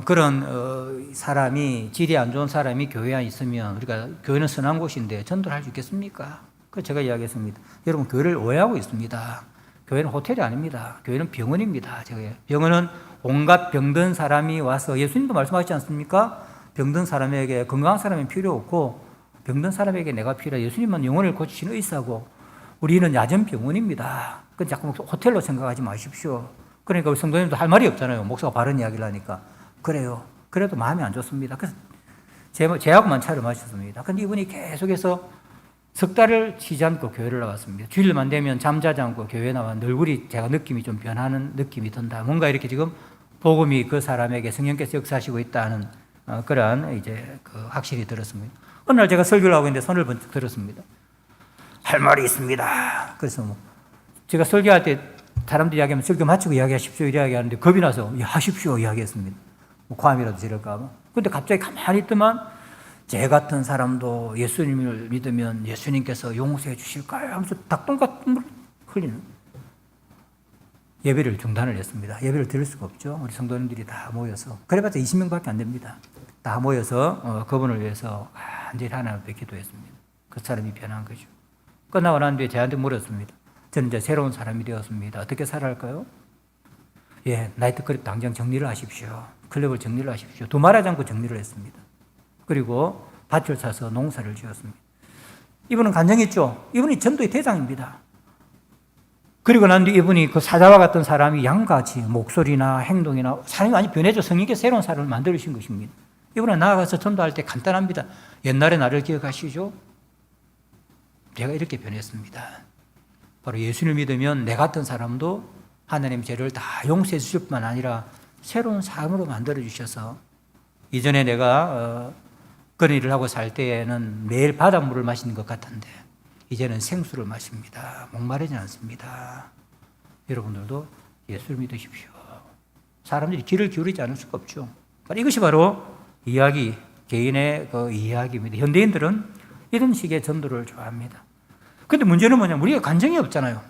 그런 사람이 질이 안 좋은 사람이 교회에 안 있으면 우리가 교회는 선한 곳인데 전도를 할 수 있겠습니까? 그래서 제가 이야기했습니다. 여러분 교회를 오해하고 있습니다. 교회는 호텔이 아닙니다. 교회는 병원입니다. 병원은 온갖 병든 사람이 와서 예수님도 말씀하시지 않습니까? 병든 사람에게 건강한 사람이 필요 없고 병든 사람에게 내가 필요해. 예수님만 영혼을 고치시는 의사고 우리는 야전 병원입니다. 그건 자꾸 호텔로 생각하지 마십시오. 그러니까 우리 성도님도 할 말이 없잖아요. 목사가 바른 이야기를 하니까. 그래요. 그래도 마음이 안 좋습니다. 그래서 제하고만 차를 마셨습니다. 근데 이분이 계속해서 석 달을 쉬지 않고 교회를 나왔습니다. 주일만 되면 잠자지 않고 교회에 나왔는데 얼굴이 제가 느낌이 좀 변하는 느낌이 든다. 뭔가 이렇게 지금 복음이 그 사람에게 성령께서 역사하시고 있다는 그러한 이제 확실히 들었습니다. 어느 날 제가 설교를 하고 있는데 손을 번쩍 들었습니다. 할 말이 있습니다. 그래서 제가 설교할 때 사람들이 이야기하면 설교 마치고 이야기하십시오 이야기하는데 겁이 나서 하십시오 이야기했습니다. 과음이라도 지를까 봐. 근데 갑자기 가만히 있더만 제 같은 사람도 예수님을 믿으면 예수님께서 용서해 주실까요? 하면서 닭똥 같은 걸 흘리는 예배를 중단을 했습니다. 예배를 드릴 수가 없죠. 우리 성도님들이 다 모여서 그래봤자 20명밖에 안 됩니다. 다 모여서 그분을 위해서 완전히 하나님 앞에 기도했습니다. 그 사람이 변한 거죠. 끝나고 난 뒤에 저한테 물었습니다. 저는 이제 새로운 사람이 되었습니다. 어떻게 살아갈까요? 예, 나이트클럽 당장 정리를 하십시오. 클럽을 정리를 하십시오. 두말하지 않고 정리를 했습니다. 그리고 밭을 사서 농사를 지었습니다. 이분은 간증했죠. 이분이 전도의 대장입니다. 그리고 난 뒤 이분이 그 사자와 같은 사람이 양같이 목소리나 행동이나 사람이 많이 변해져 성령께 새로운 사람을 만들으신 것입니다. 이분은 나아가서 전도할 때 간단합니다. 옛날에 나를 기억하시죠? 제가 이렇게 변했습니다. 바로 예수를 믿으면 내 같은 사람도 하나님 죄를 다 용서해 주실 뿐만 아니라 새로운 삶으로 만들어 주셔서 이전에 내가 그런 일을 하고 살 때에는 매일 바닷물을 마시는 것 같은데 이제는 생수를 마십니다. 목마르지 않습니다. 여러분들도 예수를 믿으십시오. 사람들이 귀를 기울이지 않을 수가 없죠. 이것이 바로 이야기, 개인의 그 이야기입니다. 현대인들은 이런 식의 전도를 좋아합니다. 그런데 문제는 뭐냐면 우리가 간증이 없잖아요.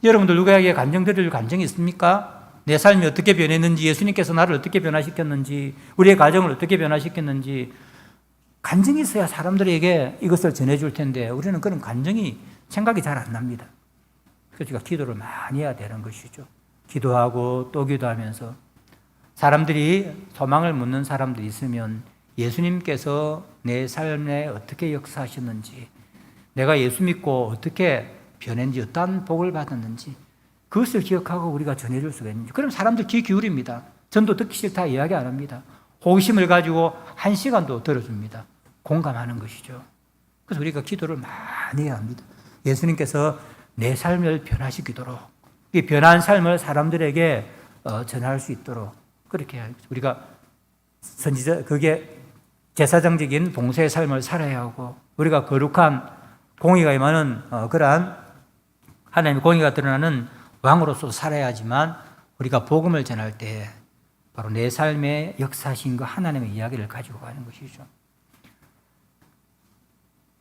여러분들 누구에게 간증 드릴 간증이 있습니까? 내 삶이 어떻게 변했는지, 예수님께서 나를 어떻게 변화시켰는지, 우리의 가정을 어떻게 변화시켰는지 간증이 있어야 사람들에게 이것을 전해줄 텐데 우리는 그런 간증이 생각이 잘 안 납니다. 그래서 우리가 기도를 많이 해야 되는 것이죠. 기도하고 또 기도하면서 사람들이 소망을 묻는 사람들이 있으면 예수님께서 내 삶에 어떻게 역사하셨는지, 내가 예수 믿고 어떻게 변했는지, 어떤 복을 받았는지 그것을 기억하고 우리가 전해줄 수가 있는지. 그럼 사람들 귀 기울입니다. 전도 듣기 싫다 이야기 안 합니다. 호기심을 가지고 1시간도 들어줍니다. 공감하는 것이죠. 그래서 우리가 기도를 많이 해야 합니다. 예수님께서 내 삶을 변화시키도록, 이 변한 삶을 사람들에게 전할 수 있도록 그렇게 해야 우리가 그게 제사장적인 봉사의 삶을 살아야 하고, 우리가 거룩한 공의가 임하는 그러한 하나님의 공의가 드러나는 왕으로서 살아야지만 우리가 복음을 전할 때 바로 내 삶의 역사신 그 하나님의 이야기를 가지고 가는 것이죠.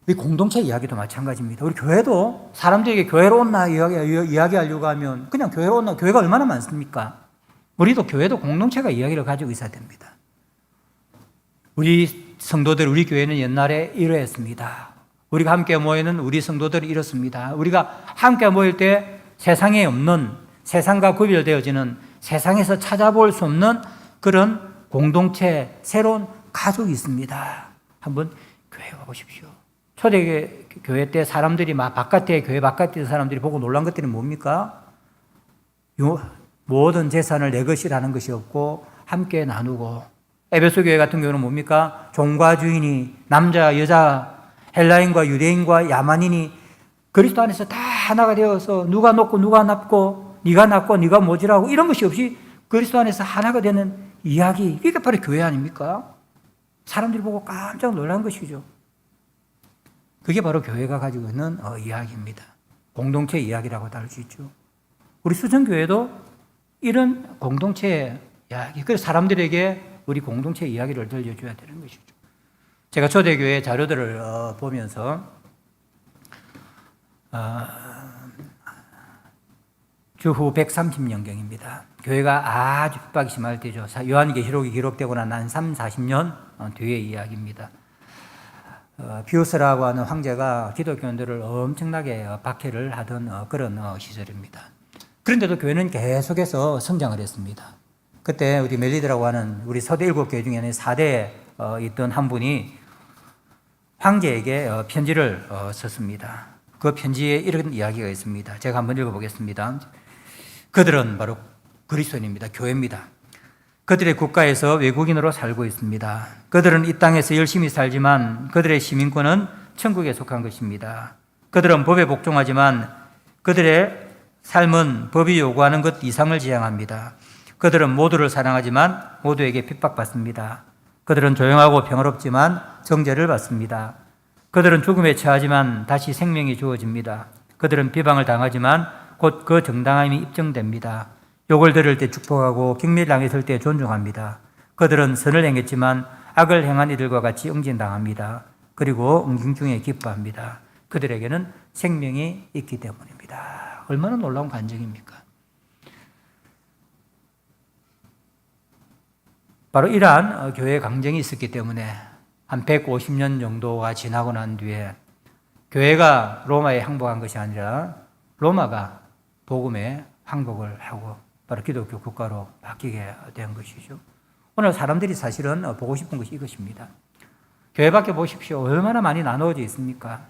이 공동체 이야기도 마찬가지입니다. 우리 교회도 사람들에게 교회로 온나 이야기하려고 하면 그냥 교회로 온나, 교회가 얼마나 많습니까? 우리도 교회도 공동체가 이야기를 가지고 있어야 됩니다. 우리 성도들, 우리 교회는 옛날에 이러했습니다. 우리가 함께 모이는 우리 성도들이 이렇습니다. 우리가 함께 모일 때 세상에 없는, 세상과 구별되어지는, 세상에서 찾아볼 수 없는 그런 공동체, 새로운 가족이 있습니다. 한번 교회 가보십시오. 초대교회 때 사람들이 막 교회 바깥에 사람들이 보고 놀란 것들이 뭡니까? 모든 재산을 내 것이라는 것이 없고 함께 나누고, 에베소 교회 같은 경우는 뭡니까? 종과 주인이, 남자, 여자, 헬라인과 유대인과 야만인이 그리스도 안에서 다 하나가 되어서 누가 높고 누가 낮고, 네가 낮고 네가 모질하고 이런 것이 없이 그리스도 안에서 하나가 되는 이야기, 이게 바로 교회 아닙니까? 사람들이 보고 깜짝 놀란 것이죠. 그게 바로 교회가 가지고 있는 이야기입니다. 공동체 이야기라고도 할 수 있죠. 우리 수정교회도 이런 공동체 이야기, 그래서 사람들에게 우리 공동체 이야기를 들려줘야 되는 것이죠. 제가 초대교회 자료들을 보면서 주후 130년경입니다. 교회가 아주 핍박이 심할 때죠. 요한계시록이 기록되고 난 한 3, 40년 뒤의 이야기입니다. 비우스라고 하는 황제가 기독교인들을 엄청나게 박해를 하던 그런 시절입니다. 그런데도 교회는 계속해서 성장을 했습니다. 그때 우리 멜리드라고 하는 우리 서대 7교회 중에는 4대에 있던 한 분이 황제에게 편지를 썼습니다. 그 편지에 이런 이야기가 있습니다. 제가 한번 읽어보겠습니다. 그들은 바로 그리스도인입니다. 교회입니다. 그들의 국가에서 외국인으로 살고 있습니다. 그들은 이 땅에서 열심히 살지만 그들의 시민권은 천국에 속한 것입니다. 그들은 법에 복종하지만 그들의 삶은 법이 요구하는 것 이상을 지향합니다. 그들은 모두를 사랑하지만 모두에게 핍박받습니다. 그들은 조용하고 평화롭지만 정죄를 받습니다. 그들은 죽음에 처하지만 다시 생명이 주어집니다. 그들은 비방을 당하지만 곧 그 정당함이 입증됩니다. 욕을 들을 때 축복하고 경멸당했을 때 존중합니다. 그들은 선을 행했지만 악을 행한 이들과 같이 응진당합니다. 그리고 응징 중에 기뻐합니다. 그들에게는 생명이 있기 때문입니다. 얼마나 놀라운 간증입니까? 바로 이러한 교회 강정이 있었기 때문에 한 150년 정도가 지나고 난 뒤에 교회가 로마에 항복한 것이 아니라 로마가 복음에 항복을 하고 바로 기독교 국가로 바뀌게 된 것이죠. 오늘 사람들이 사실은 보고 싶은 것이 이것입니다. 교회 밖에 보십시오. 얼마나 많이 나누어져 있습니까?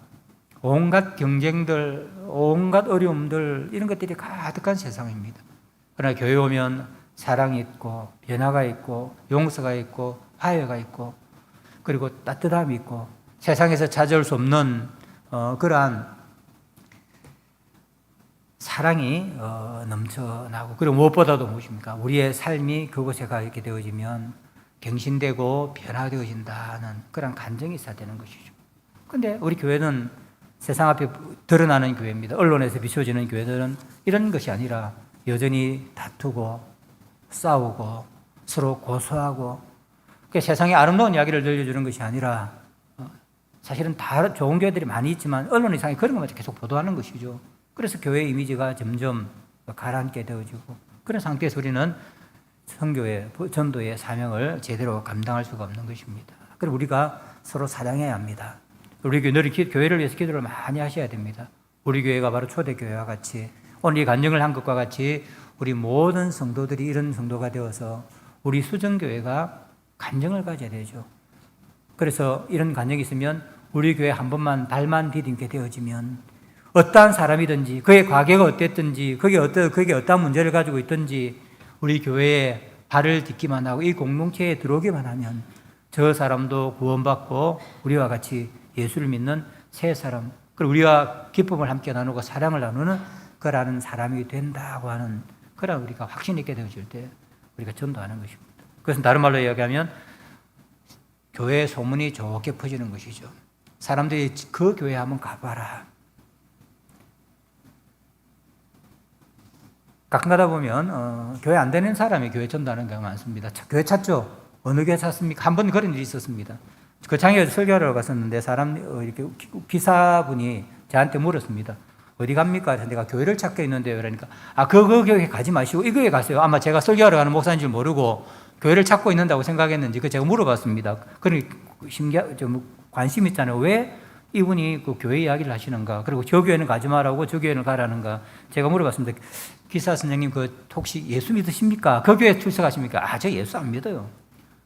온갖 경쟁들, 온갖 어려움들 이런 것들이 가득한 세상입니다. 그러나 교회 오면 사랑이 있고 변화가 있고 용서가 있고 화해가 있고 그리고 따뜻함이 있고 세상에서 찾아올 수 없는 그러한 사랑이 넘쳐나고 그리고 무엇보다도 무엇입니까? 우리의 삶이 그곳에 가 있게 되어지면 갱신되고 변화되어진다는 그런 간증이 있어야 되는 것이죠. 그런데 우리 교회는 세상 앞에 드러나는 교회입니다. 언론에서 비춰지는 교회들은 이런 것이 아니라 여전히 다투고 싸우고 서로 고소하고 세상에 아름다운 이야기를 들려주는 것이 아니라 사실은 다 좋은 교회들이 많이 있지만 언론상에 그런 것만 계속 보도하는 것이죠. 그래서 교회의 이미지가 점점 가라앉게 되어지고 그런 상태에서 우리는 선교의 전도의 사명을 제대로 감당할 수가 없는 것입니다. 그리고 우리가 서로 사랑해야 합니다. 우리 교회를 위해서 기도를 많이 하셔야 됩니다. 우리 교회가 바로 초대교회와 같이 오늘 이 간증을 한 것과 같이 우리 모든 성도들이 이런 성도가 되어서 우리 수정교회가 간증을 가져야 되죠. 그래서 이런 간증이 있으면 우리 교회 한 번만 발만 디딘게 되어지면 어떠한 사람이든지 그의 과거가 어땠든지 그게 어떠한 문제를 가지고 있든지 우리 교회에 발을 딛기만 하고 이 공동체에 들어오기만 하면 저 사람도 구원받고 우리와 같이 예수를 믿는 새 사람 그리고 우리와 기쁨을 함께 나누고 사랑을 나누는 그러한 사람이 된다고 하는 그런 우리가 확신 있게 되어질 때 우리가 전도하는 것입니다. 그것은 다른 말로 이야기하면 교회의 소문이 좋게 퍼지는 것이죠. 사람들이 그 교회 한번 가봐라. 가끔 가다 보면 교회 안 다니는 사람이 교회 전도하는 경우가 많습니다. 교회 찾죠? 어느 교회 찾습니까? 한 번 그런 일이 있었습니다. 그 장애에서 설교하러 갔었는데 이렇게 기사분이 저한테 물었습니다. 어디 갑니까? 그래서 내가 교회를 찾고 있는데요. 그러니까 그 교회 가지 마시고 이 교회 가세요. 아마 제가 설교하러 가는 목사인 줄 모르고 교회를 찾고 있는다고 생각했는지 제가 물어봤습니다. 그러니 좀 관심 있잖아요. 왜 이분이 그 교회 이야기를 하시는가? 그리고 저 교회는 가지 말라고 저 교회는 가라는가? 제가 물어봤습니다. 기사 선생님 혹시 예수 믿으십니까? 그 교회 출석하십니까? 저 예수 안 믿어요.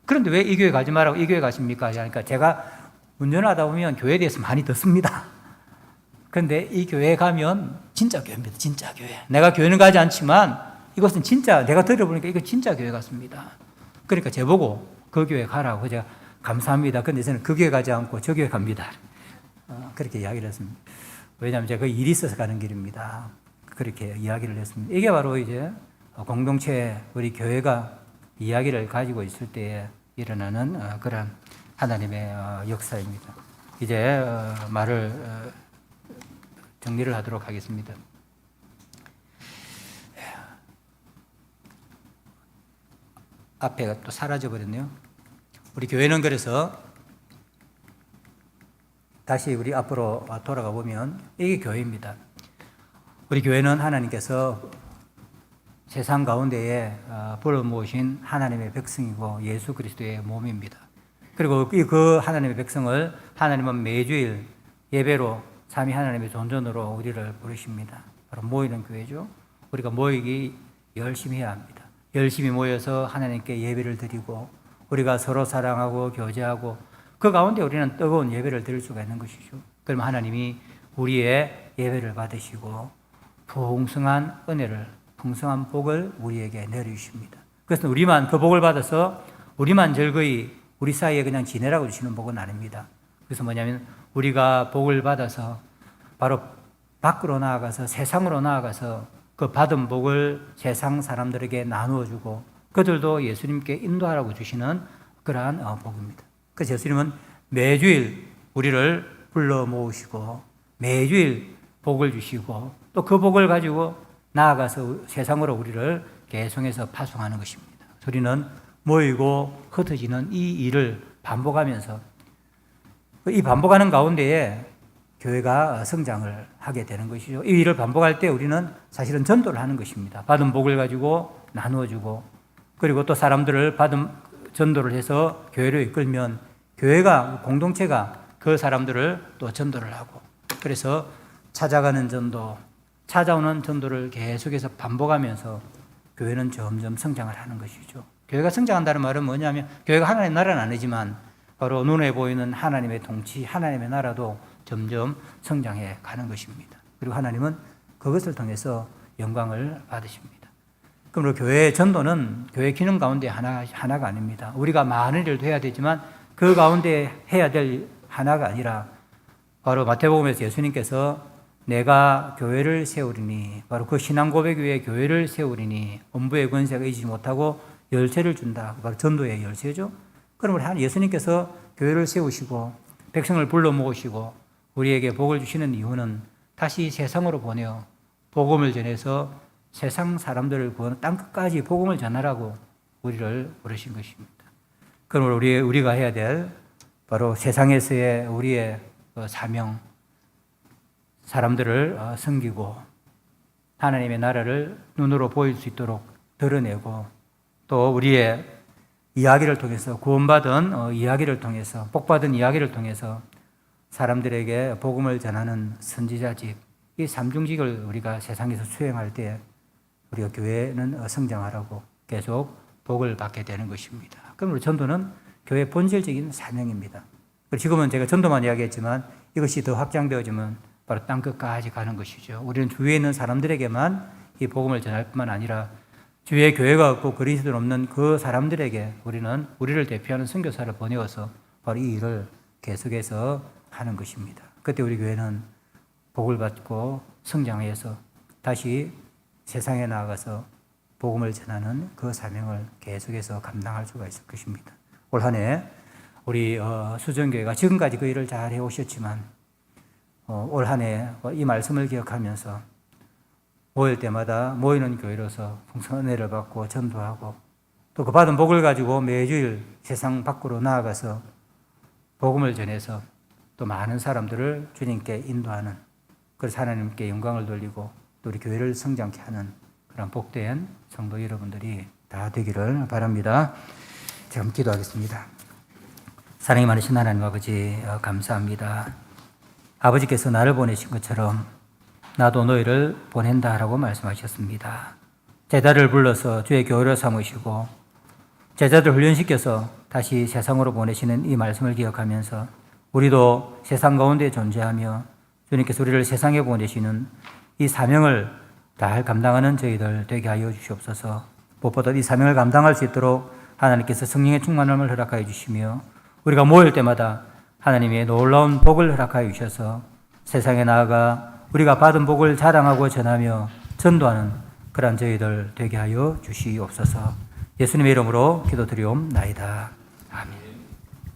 그런데 왜 이 교회 가지 말라고 이 교회 가십니까? 그러니까 제가 운전하다 보면 교회에 대해서 많이 듣습니다. 그런데 이 교회에 가면 진짜 교회입니다. 진짜 교회. 내가 교회는 가지 않지만 이것은 진짜 내가 들어보니까 이거 진짜 교회 같습니다. 그러니까 제보고 그 교회 가라고 제가 감사합니다. 그런데 저는 그 교회 가지 않고 저 교회 갑니다. 그렇게 이야기를 했습니다. 왜냐하면 제가 그 일이 있어서 가는 길입니다. 그렇게 이야기를 했습니다. 이게 바로 이제 공동체 우리 교회가 이야기를 가지고 있을 때에 일어나는 그런 하나님의 역사입니다. 이제 말을 정리를 하도록 하겠습니다. 앞에가 또 사라져버렸네요. 우리 교회는 그래서 다시 우리 앞으로 돌아가 보면 이게 교회입니다. 우리 교회는 하나님께서 세상 가운데에 불러 모으신 하나님의 백성이고 예수 그리스도의 몸입니다. 그리고 그 하나님의 백성을 하나님은 매주일 예배로 삼위 하나님의 존전으로 우리를 부르십니다. 바로 모이는 교회죠. 우리가 모이기 열심히 해야 합니다. 열심히 모여서 하나님께 예배를 드리고 우리가 서로 사랑하고 교제하고 그 가운데 우리는 뜨거운 예배를 드릴 수가 있는 것이죠. 그러면 하나님이 우리의 예배를 받으시고 풍성한 은혜를 풍성한 복을 우리에게 내려주십니다. 그래서 우리만 그 복을 받아서 우리만 즐거이 우리 사이에 그냥 지내라고 주시는 복은 아닙니다. 그래서 뭐냐면 우리가 복을 받아서 바로 밖으로 나아가서 세상으로 나아가서 그 받은 복을 세상 사람들에게 나누어주고 그들도 예수님께 인도하라고 주시는 그러한 복입니다. 그래서 예수님은 매주일 우리를 불러 모으시고 매주일 복을 주시고 또 그 복을 가지고 나아가서 세상으로 우리를 계속해서 파송하는 것입니다. 우리는 모이고 흩어지는 이 일을 반복하면서 이 반복하는 가운데에 교회가 성장을 하게 되는 것이죠. 이 일을 반복할 때 우리는 사실은 전도를 하는 것입니다. 받은 복을 가지고 나누어주고 그리고 또 사람들을 받은 전도를 해서 교회로 이끌면 교회가 공동체가 그 사람들을 또 전도를 하고 그래서 찾아가는 전도, 찾아오는 전도를 계속해서 반복하면서 교회는 점점 성장을 하는 것이죠. 교회가 성장한다는 말은 뭐냐면 교회가 하나님의 나라는 아니지만 바로 눈에 보이는 하나님의 통치, 하나님의 나라도 점점 성장해 가는 것입니다. 그리고 하나님은 그것을 통해서 영광을 받으십니다. 그러므로 교회의 전도는 교회 기능 가운데 하나가 아닙니다. 우리가 많은 일도 해야 되지만 그 가운데 해야 될 하나가 아니라 바로 마태복음에서 예수님께서 내가 교회를 세우리니 바로 그 신앙 고백 위에 교회를 세우리니 엄부의 권세가 이기지 못하고 열쇠를 준다. 바로 전도의 열쇠죠. 그러므로 예수님께서 교회를 세우시고 백성을 불러 모으시고 우리에게 복을 주시는 이유는 다시 세상으로 보내어 복음을 전해서 세상 사람들을 구하는 땅끝까지 복음을 전하라고 우리를 부르신 것입니다. 그러므로 우리가 해야 될 바로 세상에서의 우리의 사명, 사람들을 섬기고 하나님의 나라를 눈으로 보일 수 있도록 드러내고 또 우리의 이야기를 통해서 구원받은 이야기를 통해서 복받은 이야기를 통해서 사람들에게 복음을 전하는 선지자직 이 삼중직을 우리가 세상에서 수행할 때 우리가 교회는 성장하라고 계속 복을 받게 되는 것입니다. 그러므로 전도는 교회의 본질적인 사명입니다. 지금은 제가 전도만 이야기했지만 이것이 더 확장되어지면 바로 땅끝까지 가는 것이죠. 우리는 주위에 있는 사람들에게만 이 복음을 전할 뿐만 아니라 주위에 교회가 없고 그리스도는 없는 그 사람들에게 우리는 우리를 대표하는 선교사를 보내어서 바로 이 일을 계속해서 하는 것입니다. 그때 우리 교회는 복을 받고 성장해서 다시 세상에 나아가서 복음을 전하는 그 사명을 계속해서 감당할 수가 있을 것입니다. 올 한 해 우리 수정교회가 지금까지 그 일을 잘 해오셨지만 올 한 해 이 말씀을 기억하면서 모일 때마다 모이는 교회로서 풍성한 은혜를 받고 전도하고 또 그 받은 복을 가지고 매주일 세상 밖으로 나아가서 복음을 전해서 또 많은 사람들을 주님께 인도하는 그래서 하나님께 영광을 돌리고 또 우리 교회를 성장케 하는 그런 복된 성도 여러분들이 다 되기를 바랍니다. 지금 기도하겠습니다. 사랑이 많으신 하나님 아버지 감사합니다. 아버지께서 나를 보내신 것처럼 나도 너희를 보낸다라고 말씀하셨습니다. 제자를 불러서 주의 교회로 삼으시고 제자들 훈련시켜서 다시 세상으로 보내시는 이 말씀을 기억하면서 우리도 세상 가운데 존재하며 주님께서 우리를 세상에 보내시는 이 사명을 잘 감당하는 저희들 되게 하여 주시옵소서. 무엇보다 이 사명을 감당할 수 있도록 하나님께서 성령의 충만함을 허락하여 주시며 우리가 모일 때마다 하나님의 놀라운 복을 허락하여 주셔서 세상에 나아가 우리가 받은 복을 자랑하고 전하며 전도하는 그러한 저희들 되게 하여 주시옵소서. 예수님의 이름으로 기도드리옵나이다. 아멘.